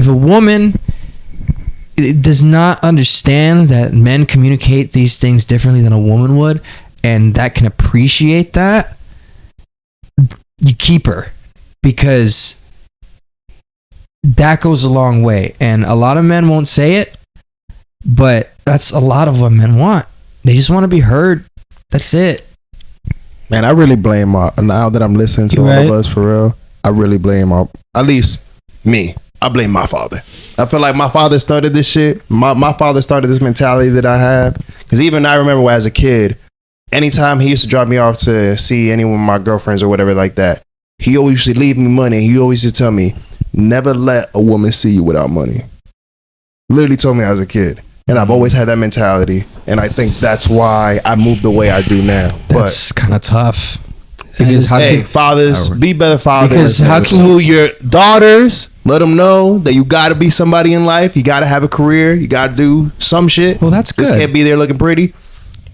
a woman does not understand that men communicate these things differently than a woman would, and that can appreciate that, you keep her, because that goes a long way. And a lot of men won't say it, but that's a lot of what men want. They just want to be heard. That's it. Man, I really blame now that I'm listening to all of us, for real, I really blame at least me. I blame my father. I feel like my father started this shit. My father started this mentality that I have. Because even I remember as a kid, anytime he used to drop me off to see any of my girlfriends or whatever like that, he always used to leave me money. He always used to tell me, never let a woman see you without money. Literally told me as a kid. And I've always had that mentality, and I think that's why I moved the way I do now. That's kind of tough. Because fathers, be better fathers. Because how can to your daughters, let them know that you got to be somebody in life. You got to have a career. You got to do some shit. Well, that's good. Just can't be there looking pretty.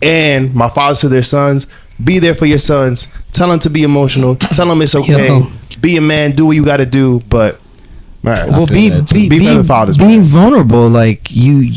And my fathers to their sons, be there for your sons. Tell them to be emotional. Tell them it's okay. Be a man. Do what you got to do. But right, well, being vulnerable, like you,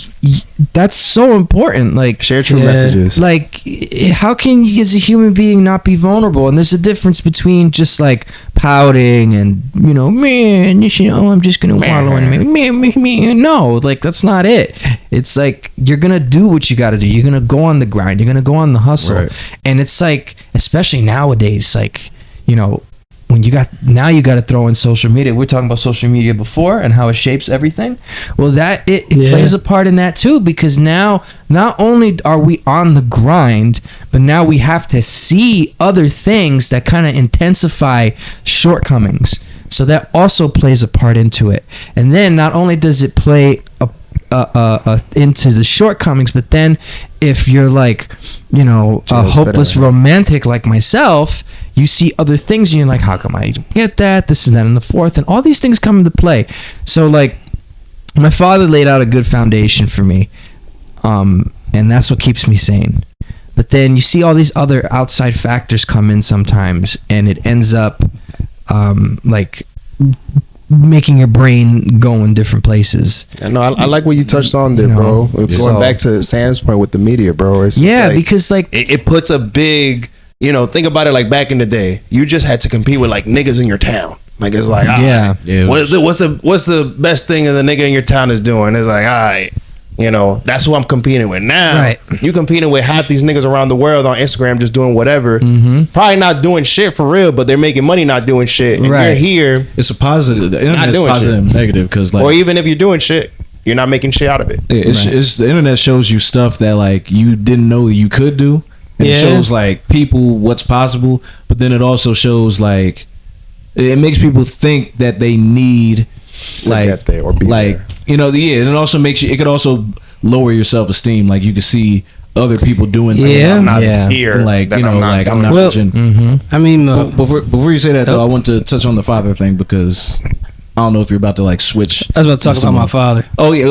that's so important. Like share true messages. Like, how can you as a human being not be vulnerable? And there's a difference between just like pouting and, you know, man, I'm just gonna wallow in me. No, like that's not it. It's like you're gonna do what you got to do. You're gonna go on the grind. You're gonna go on the hustle. Right. And it's like, especially nowadays, like, you know, when you got to throw in social media. We're talking about social media before and how it shapes everything. Well, that it plays a part in that too, because now not only are we on the grind, but now we have to see other things that kind of intensify shortcomings. So that also plays a part into it. And then not only does it play into the shortcomings, but then if you're like, you know, a hopeless romantic like myself, you see other things and you're like, how come I don't get that, this and that and the fourth, and all these things come into play. So like my father laid out a good foundation for me, and that's what keeps me sane. But then you see all these other outside factors come in sometimes, and it ends up like making your brain go in different places. I know. I like what you touched on there, bro. Going back to Sam's point with the media, bro. It's like, because like it puts a big, you know, think about it. Like back in the day, you just had to compete with like niggas in your town. Like it's like, what's the best thing that the nigga in your town is doing? It's like, all right. You know, that's who I'm competing with now. Right. You competing with half these niggas around the world on Instagram just doing whatever. Mm-hmm. Probably not doing shit for real, but they're making money not doing shit. And you're here. It's a positive. The internet is positive and negative, because like, or even if you're doing shit, you're not making shit out of it. It's the internet shows you stuff that like you didn't know you could do. And it shows like people what's possible, but then it also shows like it makes people think that they need to get there or be like there. You know, and it also makes you. It could also lower your self-esteem. Like you can see other people doing things. I'm not here. Like, you know, like I'm not watching. Mm-hmm. I mean, before you say that though, I want to touch on the father thing, because I don't know if you're about to like switch. I was about to talk about my father. Oh yeah,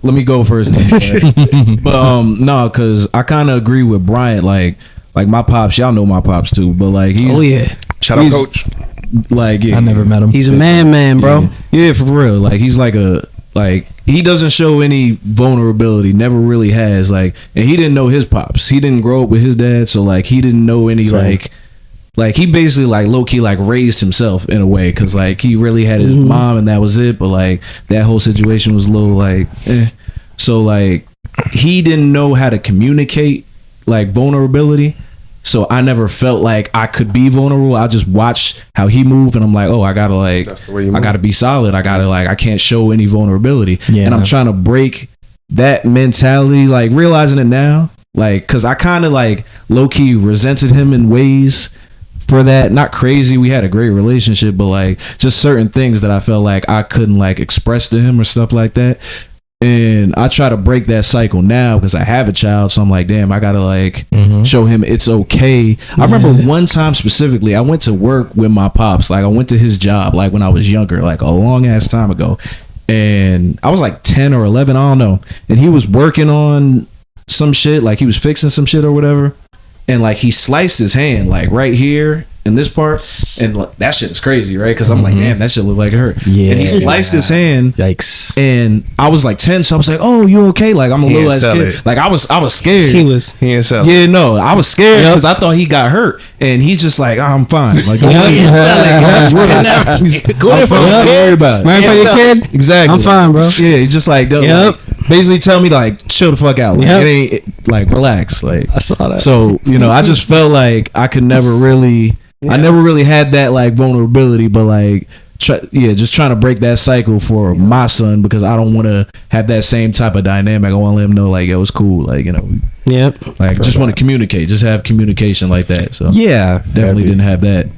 let me go first. But no, because I kind of agree with Bryant. Like my pops, y'all know my pops too. But like he's shout out coach. Like I never met him. He's a man, bro. Yeah, for real. Like he's like he doesn't show any vulnerability, never really has. Like, and he didn't know his pops. He didn't grow up with his dad, so like he didn't know any like he basically like low key like raised himself in a way, because like he really had his mom and that was it. But like that whole situation was a little like so like he didn't know how to communicate like vulnerability. So I never felt like I could be vulnerable. I just watched how he moved, and I'm like, oh, I gotta like, that's the way you move. I gotta be solid. I gotta like, I can't show any vulnerability. Yeah. And I'm trying to break that mentality, like realizing it now, like, cause I kind of like low key resented him in ways for that. Not crazy. We had a great relationship, but like just certain things that I felt like I couldn't like express to him or stuff like that. And I try to break that cycle now because I have a child, so I'm like, damn, I gotta like show him it's okay. I remember one time specifically, I went to work with my pops. Like I went to his job, like when I was younger, like a long ass time ago, and I was like 10 or 11, I don't know. And he was working on some shit, like he was fixing some shit or whatever, and like he sliced his hand like right here in this part, and like, that shit is crazy, right? Because I'm like, damn, that shit look like it hurt. Yeah. And he sliced his hand. Yikes. And I was like 10, so I was like, oh, you okay? Like I'm a little ass kid. Like I was scared. He didn't sell it. Yeah, no, I was scared because I thought he got hurt, and he's just like, oh, I'm fine. Like go ahead about it. Mind for your kid? Exactly. I'm fine, bro. Yeah, he's just like, like basically tell me like chill the fuck out. Like, it ain't like relax. Like I saw that. So you know, I just felt like I could never really. I never really had that like vulnerability, but like just trying to break that cycle for my son, because I don't want to have that same type of dynamic. I want to let him know like, yo, it's cool, like, you know, like just want to communicate, just have communication like that. So definitely didn't have that.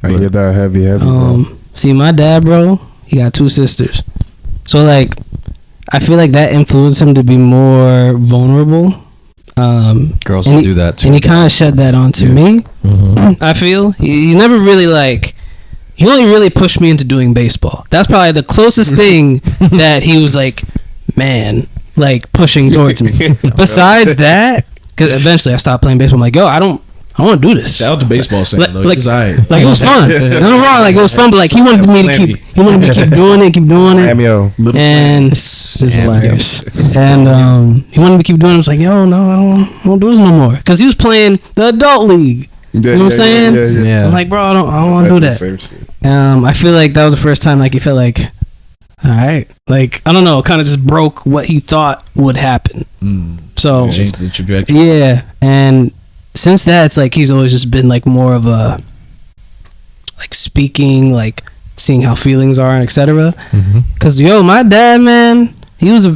I get that heavy bro. See, my dad, bro, he got 2 sisters, so like I feel like that influenced him to be more vulnerable. Girls will do that too. And he kind of shed that onto me. Mm-hmm. I feel he never really he only really pushed me into doing baseball. That's probably the closest thing that he was like, man, like pushing towards me. Besides that, because eventually I stopped playing baseball. I'm like, yo, I want to do this. Shout out to baseball Sam, though. Like it was fun. Nothing wrong. Like it was fun, but like he wanted me to keep doing it. And this is hilarious. And he wanted me to keep doing it. I was like, yo, no, I don't do this no more. Because he was playing the adult league. You know what I'm saying? Yeah. I'm like, bro, I don't want to do that. I feel like that was the first time like he felt like, all right, like I don't know, kind of just broke what he thought would happen. So changed the trajectory. Yeah, and since that, it's like he's always just been like more of a like speaking, like seeing how feelings are and etc. Because my dad, man, he was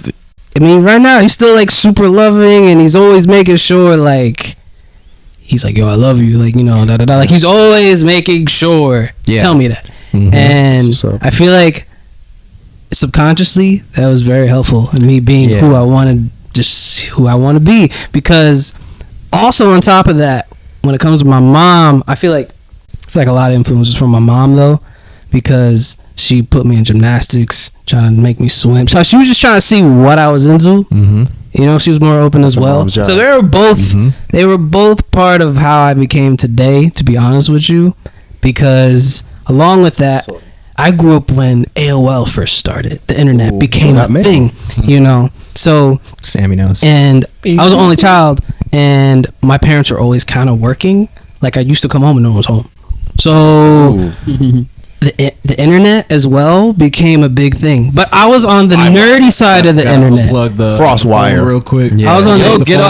right now he's still like super loving, and he's always making sure like he's like, yo, I love you, like like he's always making sure tell me that. And I feel like subconsciously that was very helpful in me being who I wanted, just who I want to be. Because also on top of that, when it comes to my mom, I feel like a lot of influences from my mom though, because she put me in gymnastics, trying to make me swim. So she was just trying to see what I was into. She was more open as well. So they were both they were both part of how I became today, to be honest with you. Because along with that, I grew up when AOL first started. The internet became a thing, So Sammy knows. And I was the only child, and my parents were always kind of working. Like I used to come home and no one was home. So the internet as well became a big thing. But I was on the nerdy side of the internet. Plug the Frostwire real quick. I was on get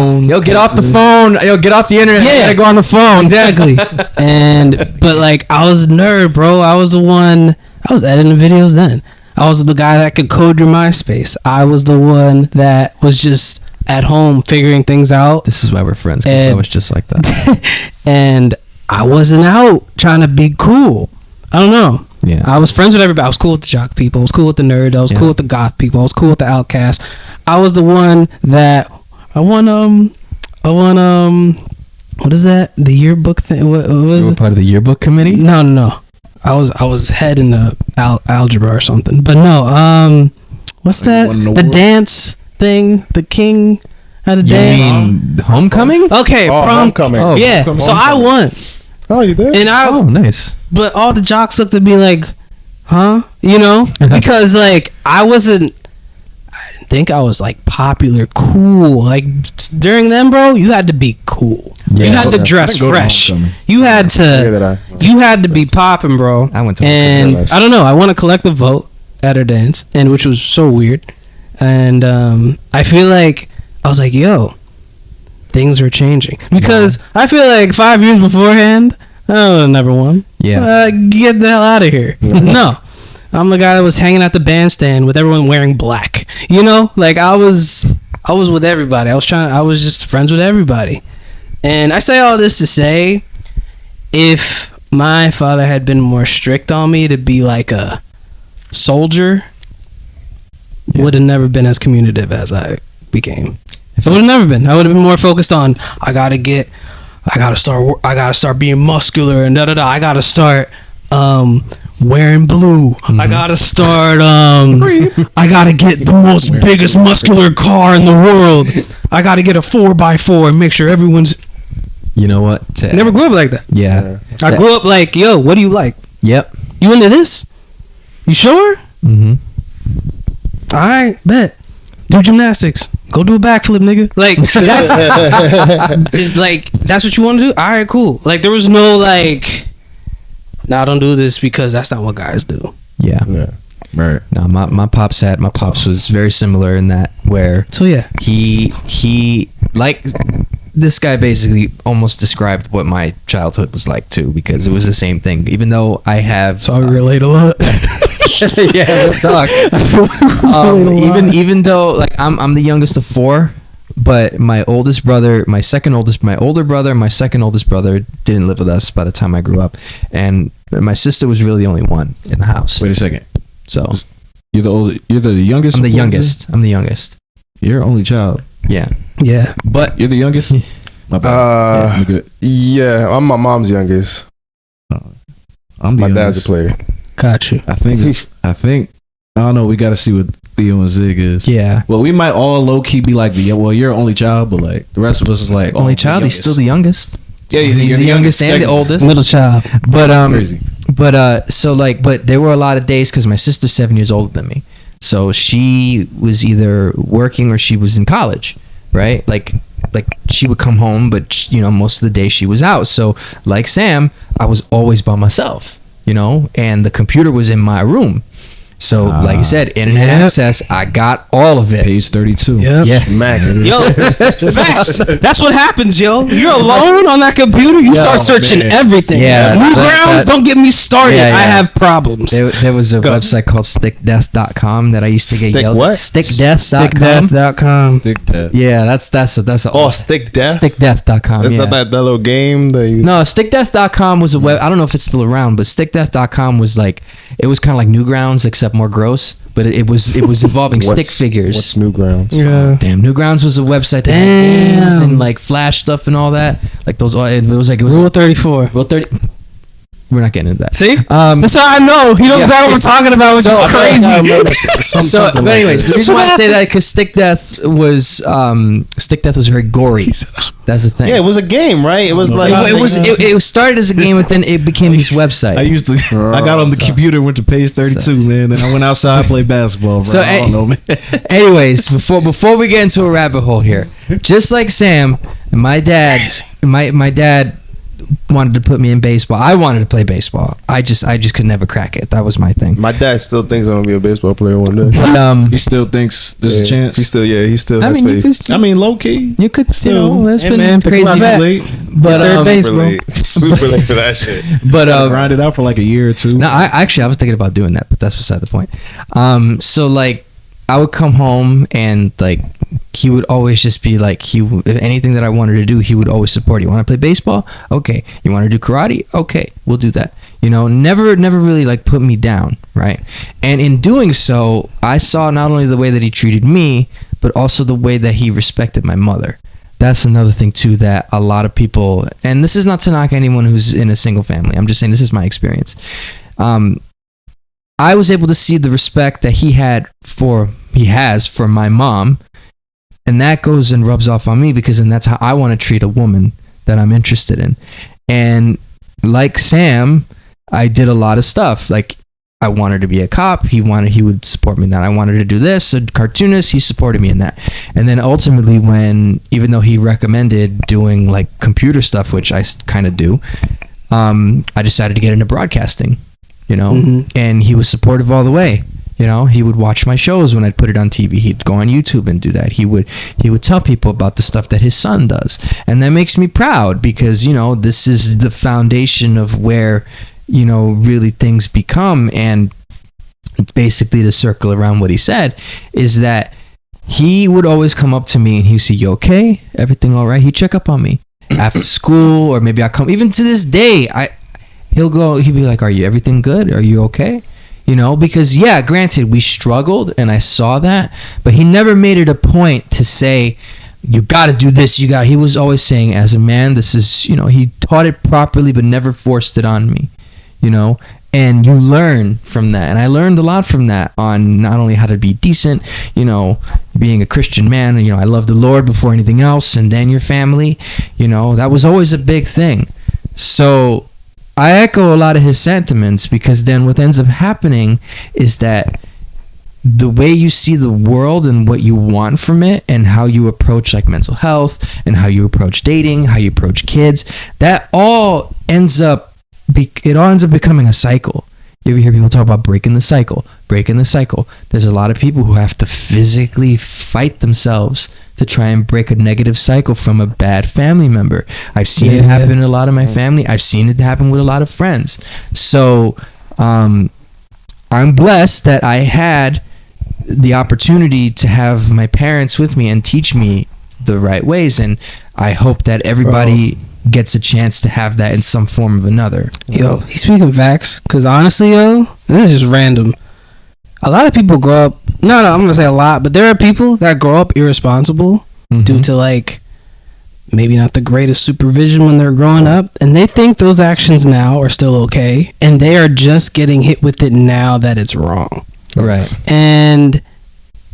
off the phone. Get off the internet. Yeah, gotta go on the phone. Exactly. But like I was a nerd, bro. I was the one. I was editing videos then. I was the guy that could code your MySpace. I was the one that was just at home figuring things out. This is why we're friends. I was just like that. And I wasn't out trying to be cool. I don't know. Yeah. I was friends with everybody. I was cool with the jock people. I was cool with the nerd. I was cool with the goth people. I was cool with the outcast. I was the one that I won what is that? The yearbook thing? What was you were it? part of the yearbook committee? No. I was head in the algebra or something. But no, what's that? The dance thing? The king had a dance. You mean homecoming? Okay, prom. Homecoming. Oh, yeah. So I won. Oh, you did? And nice. But all the jocks looked at me like, huh? Because like I didn't think I was like popular, cool. Like during them, bro, you had to be cool. Yeah. You had to dress fresh. You had to be popping, bro. I went to I don't know. I won a collective vote at her dance, and which was so weird. And I feel like I was like, yo, things are changing, because I feel like 5 years beforehand, I would have never won. Yeah, get the hell out of here. No, I'm the guy that was hanging at the bandstand with everyone wearing black. Like I was with everybody. I was just friends with everybody. And I say all this to say, if my father had been more strict on me to be like a soldier, would have never been as communicative as I became. It would have never been. I would have been more focused on I gotta start being muscular and I gotta start wearing blue. I gotta start I gotta get the most biggest muscular car in the world. I gotta get a 4x4 and make sure everyone's. You know what? I never grew up like that. Yeah. I grew up like, yo, what do you like? Yep. You into this? You sure? All right, bet. Do gymnastics. Go do a backflip, nigga. Like that's what you want to do? All right, cool. Like there was no like, nah, don't do this because that's not what guys do. Yeah. Right. No, my pops was very similar in that, where so yeah, he like this guy basically almost described what my childhood was like too, because it was the same thing. Even though I have, so I relate a lot. Yeah, we'll talk. Even though like I'm the youngest of four, but my older brother, my second oldest brother didn't live with us by the time I grew up, and my sister was really the only one in the house. Wait a second. So You're the youngest. I'm the youngest. You're only child. Yeah. But you're the youngest. My bad. I'm good. Yeah, I'm my mom's youngest. I'm my youngest. dad's a player. Got you. I think. I don't know. We got to see what Theo and Zig is. Yeah. Well, we might all low key be like you're only child, but like the rest of us is like only child. He's still the youngest. Yeah, he's the youngest and the oldest. Middle child. But crazy. But but there were a lot of days because my sister's 7 years older than me, so she was either working or she was in college, right? Like she would come home, but most of the day she was out. So like Sam, I was always by myself, and the computer was in my room. So, like I said, internet access, I got all of it. Page 32. Yep. Yeah. Yo, facts. That's what happens, yo. You're alone on that computer, you start searching everything. Yeah. Newgrounds, don't get me started. Yeah. I have problems. There was a website called stickdeath.com that I used to get yelled at. Stickdeath.com. Stickdeath. Yeah, that's Stick Death? Stickdeath.com. Is Yeah. that little game that you... No, stickdeath.com was a web. I don't know if it's still around, but stickdeath.com was like, it was kind of like Newgrounds except more gross, but it was involving stick figures. What's Newgrounds? Yeah. Damn, Newgrounds was a website that had games and like Flash stuff and all that. Like those, it was Rule 34. Rule 30. We're not getting into that. See? That's how I know. He knows what we're talking about, which is crazy. But anyways, the reason why I say that because Stick Death was very gory. That's the thing. Yeah, it was a game, right? It was like it started as a game, but then it became this website. I got on the computer, went to page 32, man. Then I went outside, played basketball. Bro. So I don't know, man. Anyways, before we get into a rabbit hole here, just like Sam, my dad wanted to put me in baseball. I wanted to play baseball. I just could never crack it. That was my thing. My dad still thinks I'm gonna be a baseball player one day. But He still thinks there's a chance. He still has faith. Low key. You could still. That's been crazy. But Super late for that shit. But grind it out for like a year or two. No, I was thinking about doing that, but that's beside the point. So like, I would come home and like he would always just be like anything that I wanted to do, he would always support. You want to play baseball? Okay. You want to do karate? Okay, we'll do that. Never really like put me down, right? And in doing so, I saw not only the way that he treated me, but also the way that he respected my mother. That's another thing too that a lot of people, and this is not to knock anyone who's in a single family. I'm just saying this is my experience. I was able to see the respect that he has for my mom, and that goes and rubs off on me because then that's how I want to treat a woman that I'm interested in. And like Sam, I did a lot of stuff. Like I wanted to be a cop. He would support me in that. I wanted to do this. A cartoonist, he supported me in that. And then ultimately even though he recommended doing like computer stuff, which I kind of do, I decided to get into broadcasting. And he was supportive all the way. He would watch my shows when I'd put it on TV. He'd go on YouTube and do that. He would tell people about the stuff that his son does. And that makes me proud because, this is the foundation of where, really things become. And basically to circle around what he said is that he would always come up to me and he'd say, "You okay? Everything all right?" He'd check up on me after school, or maybe I come, even to this day, he'd be like, "Are you everything good? Are you okay?" Because granted, we struggled and I saw that, but he never made it a point to say, "You got to do this." He was always saying, as a man, this is, he taught it properly, but never forced it on me, and you learn from that. And I learned a lot from that on not only how to be decent, being a Christian man, and, I love the Lord before anything else. And then your family, that was always a big thing. So I echo a lot of his sentiments because then what ends up happening is that the way you see the world and what you want from it and how you approach like mental health and how you approach dating, how you approach kids, that all ends up becoming a cycle. You ever hear people talk about breaking the cycle? There's a lot of people who have to physically fight themselves to try and break a negative cycle from a bad family member. I've seen it happen in a lot of my family. I've seen it happen with a lot of friends. So I'm blessed that I had the opportunity to have my parents with me and teach me the right ways. And I hope that everybody gets a chance to have that in some form of another. Yo, he's speaking facts. Because honestly, this is just random. a lot of people grow up. No, I'm gonna say a lot, but there are people that grow up irresponsible due to like maybe not the greatest supervision when they're growing up, and they think those actions now are still okay, and they are just getting hit with it now that it's wrong. Right. And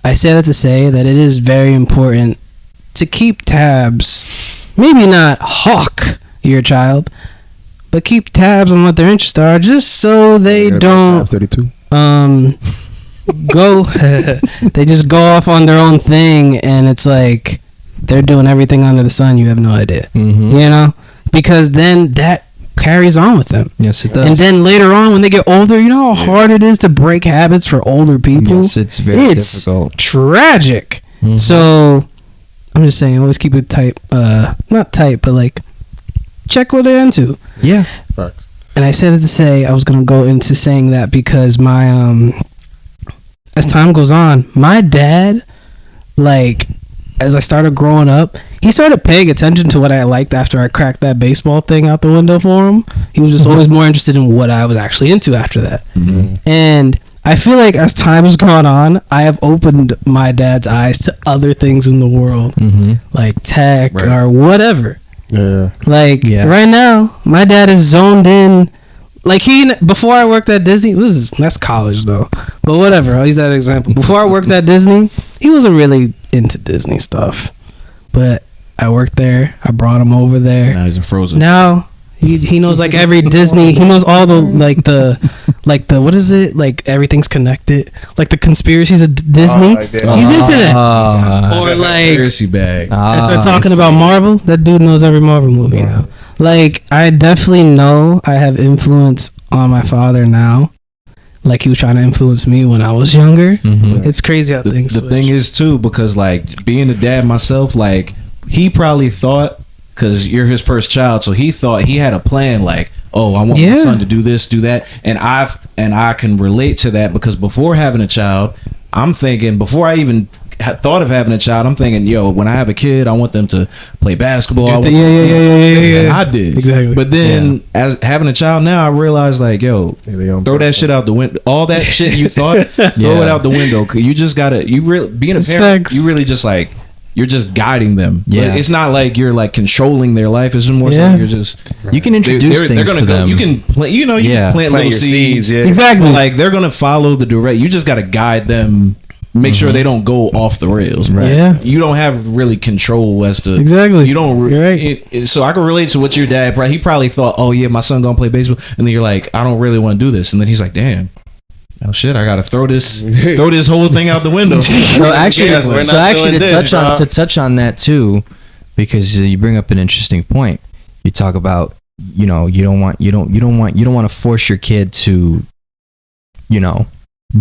I say that to say that it is very important to keep tabs, maybe not hawk your child, but keep tabs on what their interests are, just so they don't 32. go they just go off on their own thing, and it's like they're doing everything under the sun. You have no idea, you know, because then that carries on with them. Yes, it does. And then later on, when they get older, you know how hard it is to break habits for older people. Yes, it's very difficult. Tragic. So I'm just saying, always keep it tight. Not tight, but like check what they're into. Yeah. Facts. And I said it to say I was gonna go into saying that because my as time goes on, my dad, like, as I started growing up, he started paying attention to what I liked after I cracked that baseball thing out the window for him. He was just always more interested in what I was actually into after that. And I feel like as time has gone on, I have opened my dad's eyes to other things in the world, like tech or whatever. Yeah. Like right now, my dad is zoned in. Like before I worked at Disney, that's college though, but whatever. I'll use that example. Before I worked at Disney, he wasn't really into Disney stuff, but I worked there. I brought him over there. Now he's in Frozen. Now he knows like every Disney. He knows all the the what is it, like everything's connected, like the conspiracies of Disney. He's into that. Or like conspiracy bag. I start talking about Marvel. That dude knows every Marvel movie now. Like, I definitely know I have influence on my father now. Like, he was trying to influence me when I was younger. It's crazy how things switch. The thing is, too, because, like, being a dad myself, like, he probably thought, because you're his first child, so he thought he had a plan, like, oh, I want my son to do this, do that. And I can relate to that because before having a child, I'm thinking, before I even thought of having a child, I'm thinking, yo, when I have a kid, I want them to play basketball. I did exactly. But then, as having a child now, I realize, like, yo, throw that shit out the window. All that shit you thought, throw it out the window. Cause you just gotta, being a parent, you really just like, you're just guiding them. Yeah, it's not like you're like controlling their life. It's more so you're just, you can introduce things to them. You can plant, you can plant little seeds. Exactly. Like they're gonna follow the direct. You just gotta guide them. Make sure they don't go off the rails. Right. Yeah. You don't have really control as to exactly. You don't. You're right. So I can relate to what your dad. He probably thought, oh yeah, my son gonna play baseball, and then you're like, I don't really want to do this, and then he's like, damn. Oh shit! I gotta throw this whole thing out the window. So actually, to touch on that too, because you bring up an interesting point. You talk about, you don't want to force your kid to,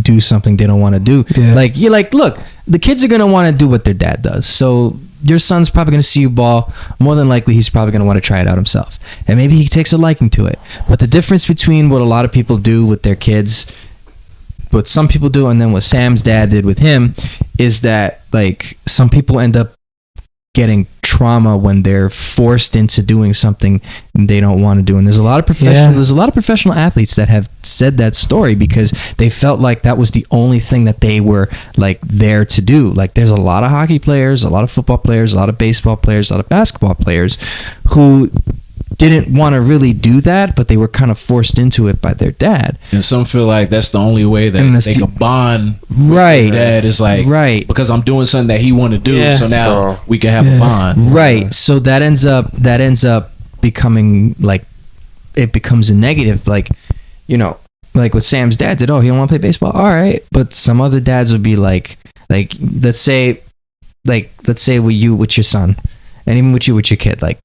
do something they don't want to do. Yeah. Like you're like, look, the kids are gonna want to do what their dad does. So your son's probably gonna see you ball. More than likely, he's probably gonna want to try it out himself, and maybe he takes a liking to it. But the difference between what a lot of people do with their kids, what some people do, and then what Sam's dad did with him, is that like some people end up getting trauma when they're forced into doing something they don't want to do. And there's a lot of professional athletes that have said that story because they felt like that was the only thing that they were like there to do. Like there's a lot of hockey players, a lot of football players, a lot of baseball players, a lot of basketball players who didn't want to really do that, but they were kind of forced into it by their dad. And some feel like that's the only way that they can bond with their dad is like, because I'm doing something that he want to do, so now we can have a bond. Right. So that ends up becoming like, it becomes a negative, like, like what Sam's dad did. Oh, he don't want to play baseball. All right. But some other dads would be like, let's say with you, with your son, and even with you, with your kid, like,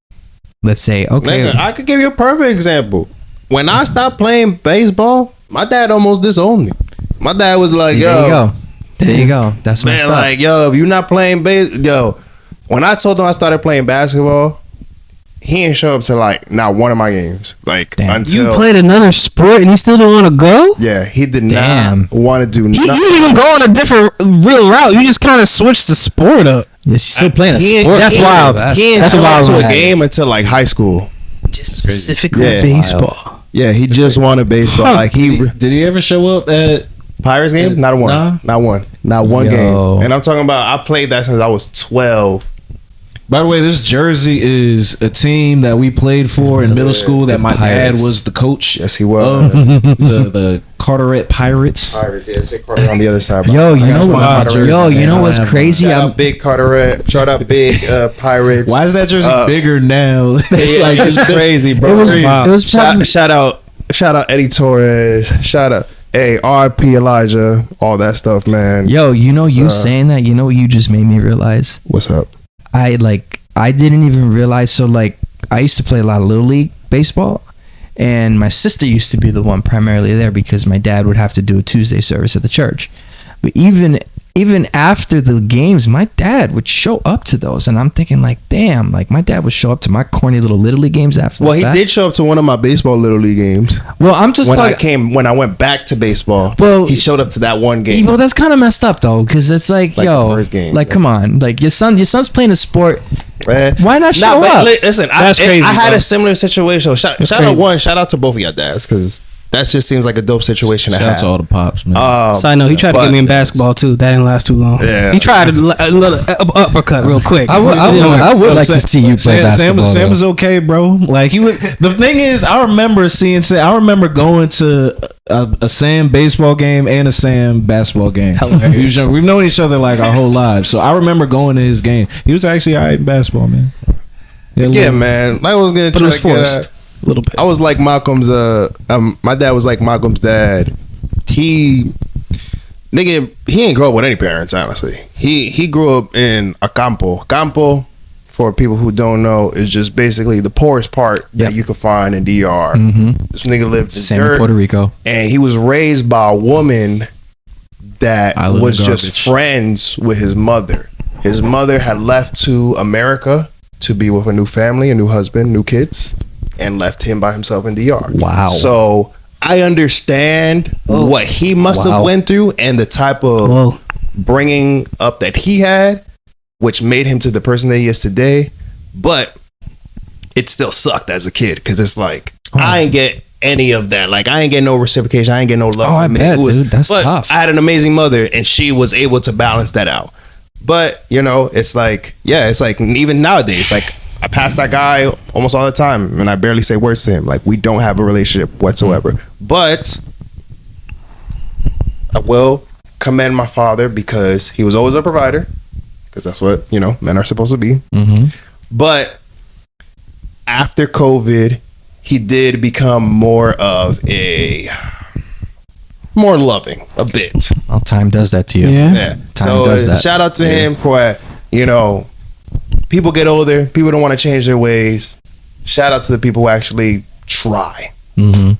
let's say, okay. Nigga, I could give you a perfect example. When I stopped playing baseball, my dad almost disowned me. My dad was like, yo. There you go. That's man, like, yo, if you're not playing when I told him I started playing basketball, he didn't show up to like not one of my games. Like until you played another sport and you still didn't want to go? Yeah, he did not want to do nothing. You didn't even go on a different real route. You just kind of switched the sport up. Yes, he's still playing a sport. That's wild. That's wild. To a game until like high school. Just specifically baseball. Yeah, he just wanted baseball. Like did he ever show up at Pirates game? Not one. Not one game. And I'm talking about, I played that since I was 12. By the way, this jersey is a team that we played for in middle school that my dad was the coach. Yes, he was. The Carteret Pirates. Pirates, yeah, say Carteret on the other side. Yo, you know what? Yo, you know what's crazy? Shout out big Carteret. Shout out big Pirates. Why is that jersey bigger now? Like, it's crazy, bro. It was shout out Eddie Torres. Shout out. Hey, RP Elijah. All that stuff, man. Yo, you know, you saying that, you know what you just made me realize? What's up? I didn't even realize. So like, I used to play a lot of little league baseball, and my sister used to be the one primarily there because my dad would have to do a Tuesday service at the church. But even after the games, my dad would show up to those, and I'm thinking like, damn, like my dad would show up to my corny little league games after. Well, he did show up to one of my baseball little league games. Well, I'm just when I went back to baseball. Well, he showed up to that one game. Well, that's kind of messed up though, because it's like yo, the first game, like come on, like your son's playing a sport. Why not show up? Listen, that's crazy. I had a similar situation. Shout out to both of y'all dads, because that just seems like a dope situation to have. Shout out to all the pops, man. So I know he tried to get me in basketball too. That didn't last too long. Yeah. He tried a little uppercut real quick. I would like to see you play basketball. Sam was okay, bro. Like he was. The thing is, I remember going to a Sam baseball game and a Sam basketball game. We've known each other like our whole lives, so I remember going to his game. He was actually alright in basketball, man. Yeah, man. I was gonna try to forced. A little bit. I was like Malcolm's. My dad was like Malcolm's dad. He ain't grow up with any parents. Honestly, he grew up in a campo. Campo, for people who don't know, is just basically the poorest part that you could find in DR. This nigga lived in dirt, Puerto Rico, and he was raised by a woman that was just friends with his mother. His mother had left to America to be with a new family, a new husband, new kids, and left him by himself in DR. Wow. So I understand what he must have went through and the type of bringing up that he had, which made him to the person that he is today. But it still sucked as a kid, because it's like, I ain't get any of that. Like, I ain't get no reciprocation. I ain't get no love. I bet, dude. That's tough. I had an amazing mother, and she was able to balance that out. But, you know, it's like, even nowadays, like, I pass that guy almost all the time, and I barely say words to him. Like, we don't have a relationship whatsoever. But I will commend my father, because he was always a provider, because that's what, you know, men are supposed to be. But after COVID, he did become more loving a bit. Well, time does that to you. Yeah. So shout out to him for, you know, people get older, people don't want to change their ways. Shout out to the people who actually try. There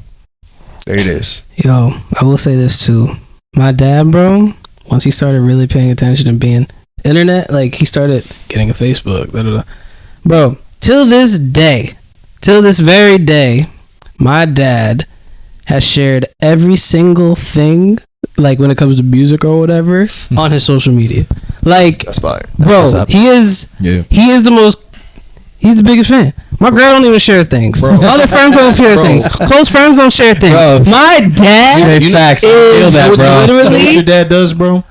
it is. Yo, I will say this too. My dad, bro, once he started really paying attention and being internet, like he started getting a Facebook. Bro, till this very day, my dad has shared every single thing, like when it comes to music or whatever, on his social media. Like, that's fine, bro. He's the biggest fan. My girl don't even share things. Bro. Other friends don't share things. Close friends don't share things. Bro. My dad facts. Feel that, bro. Literally, you know what your dad does, bro?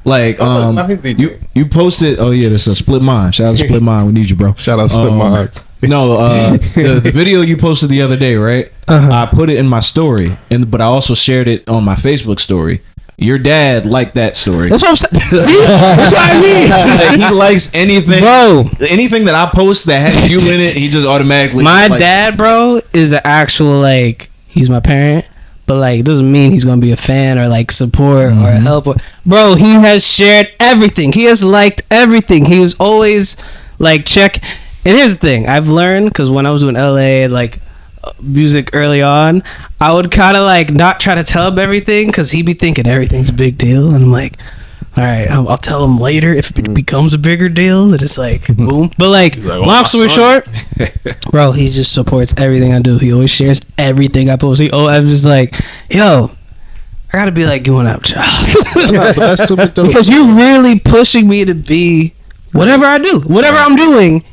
Like, you posted. Oh yeah, that's a Split Mind. Shout out to Split Mind. We need you, bro. Shout out to Split Mind. No, the video you posted the other day, right? I put it in my story, but I also shared it on my Facebook story. Your dad liked that story. That's what I'm saying. See? That's what I mean. Like, he likes anything, bro. Anything that I post that has you in it, he just automatically. My dad, bro, is an actual, like, he's my parent, but like it doesn't mean he's gonna be a fan or like support or help. Bro, he has shared everything. He has liked everything. He was always like check. And here's the thing, I've learned, because when I was doing LA, like music early on, I would kind of like not try to tell him everything, because he'd be thinking everything's a big deal, and I'm like, all right, I'll tell him later if it becomes a bigger deal. And it's like boom. But like long story short, bro, he just supports everything I do. He always shares everything I post. I'm just like, yo, I gotta be like going out, child. That's super dope. Because you're really pushing me to be whatever I do, whatever I'm doing.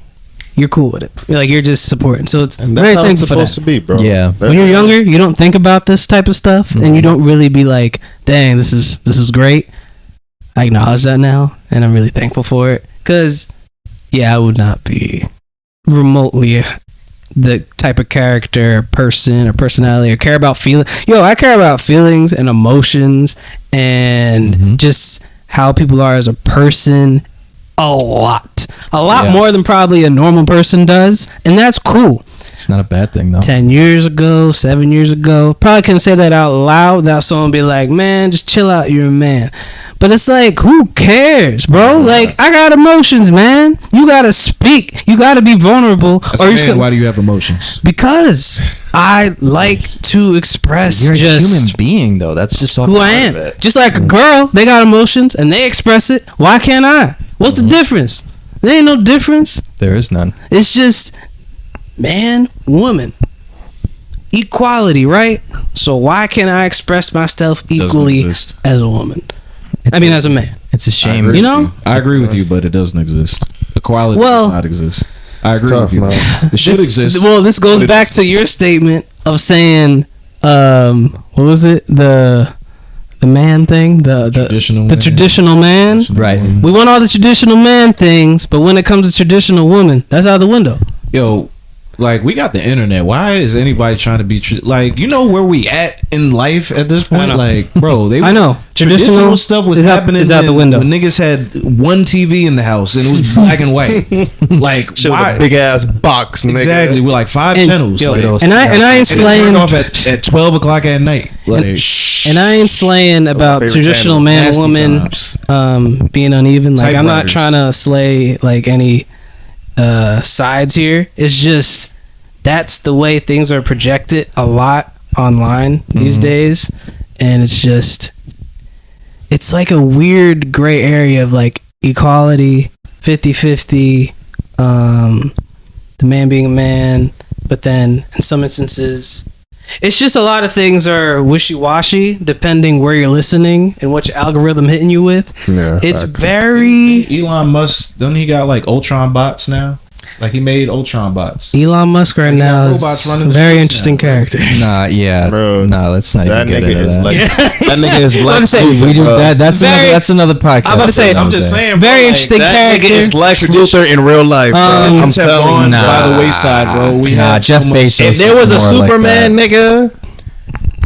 you're cool with it. You're just supporting. So it's And very that's how it's thankful for supposed that. to be, bro. Yeah. When you're younger, you don't think about this type of stuff, and you don't really be like, "Dang, this is great." I acknowledge that now, and I'm really thankful for it. Cause, I would not be remotely the type of character, person, or personality, or care about feeling. I care about feelings and emotions, and just how people are as a person. A lot more than probably a normal person does, and that's cool. It's not a bad thing though. 10 years ago, 7 years ago, probably couldn't say that out loud without someone be like, man, just chill out, you're a man. But it's like, who cares, bro? Like, I got emotions, man. You gotta speak. You gotta be vulnerable. Why do you have emotions? Because I like to express. You're just a human being, though. That's just all who part I am. of it. Just like a girl, they got emotions and they express it. Why can't I? What's the difference? There ain't no difference. There is none. It's just man, woman. Equality, right? So why can't I express myself equally as a woman? As a man. It's a shame. I agree with you, but it doesn't exist. Equality does not exist. I agree with you. It should exist. Well, this goes back to your statement of saying, what was it? The man thing, the traditional man. Right. We want all the traditional man things, but when it comes to traditional woman, that's out the window. Yo, we got the internet. Why is anybody trying to be where we at in life at this point? Bro, I know traditional stuff was happening out the window when niggas had one TV in the house and it was black and white. Why? Big ass box. Exactly, with 5 channels. And I ain't slaying off at 12 o'clock at night. And I ain't slaying about traditional man woman being uneven. I'm not trying to slay any sides here. It's just that's the way things are projected a lot online these days, and it's like a weird gray area of equality, 50-50, the man being a man, but then in some instances it's just a lot of things are wishy-washy depending where you're listening and what your algorithm hitting you with. It's very Elon Musk, doesn't he got Ultron bots now? He made Ultron bots. Elon Musk right now is a very interesting character. Nah, let's not even get into that. That nigga is Lex Luthor. We do that. That's another podcast. I'm about to say, I'm just saying, very interesting character. That nigga is Lex Luthor in real life. I'm telling you, by the wayside, bro. Jeff Bezos. If there was a Superman, nigga.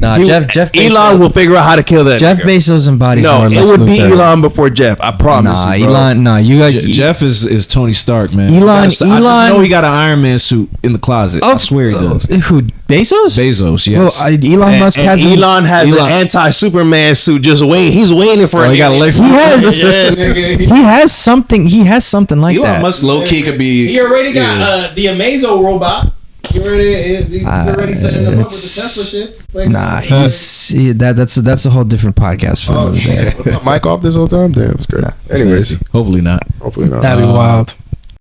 Nah, Jeff Bezos. Elon will figure out how to kill that. Jeff Bezos embodies more Lex Luthor. No, it would be Elon before Jeff. I promise you, bro. Elon. No, you got Jeff is Tony Stark, man. Elon. I just know he got an Iron Man suit in the closet. I swear he does. Who? Bezos? Bezos, yes. Well, Elon Musk has. Elon has an anti-Superman suit just waiting. He's waiting for it. He got a Lex. He has something. He has something like that. Elon Musk low key could be. He already got the Amazo robot. He's already setting them up with the Tesla shit. That's a whole different podcast for another day. Mic off this whole time? Damn, it's great. Anyways, hopefully not. That'd be wild.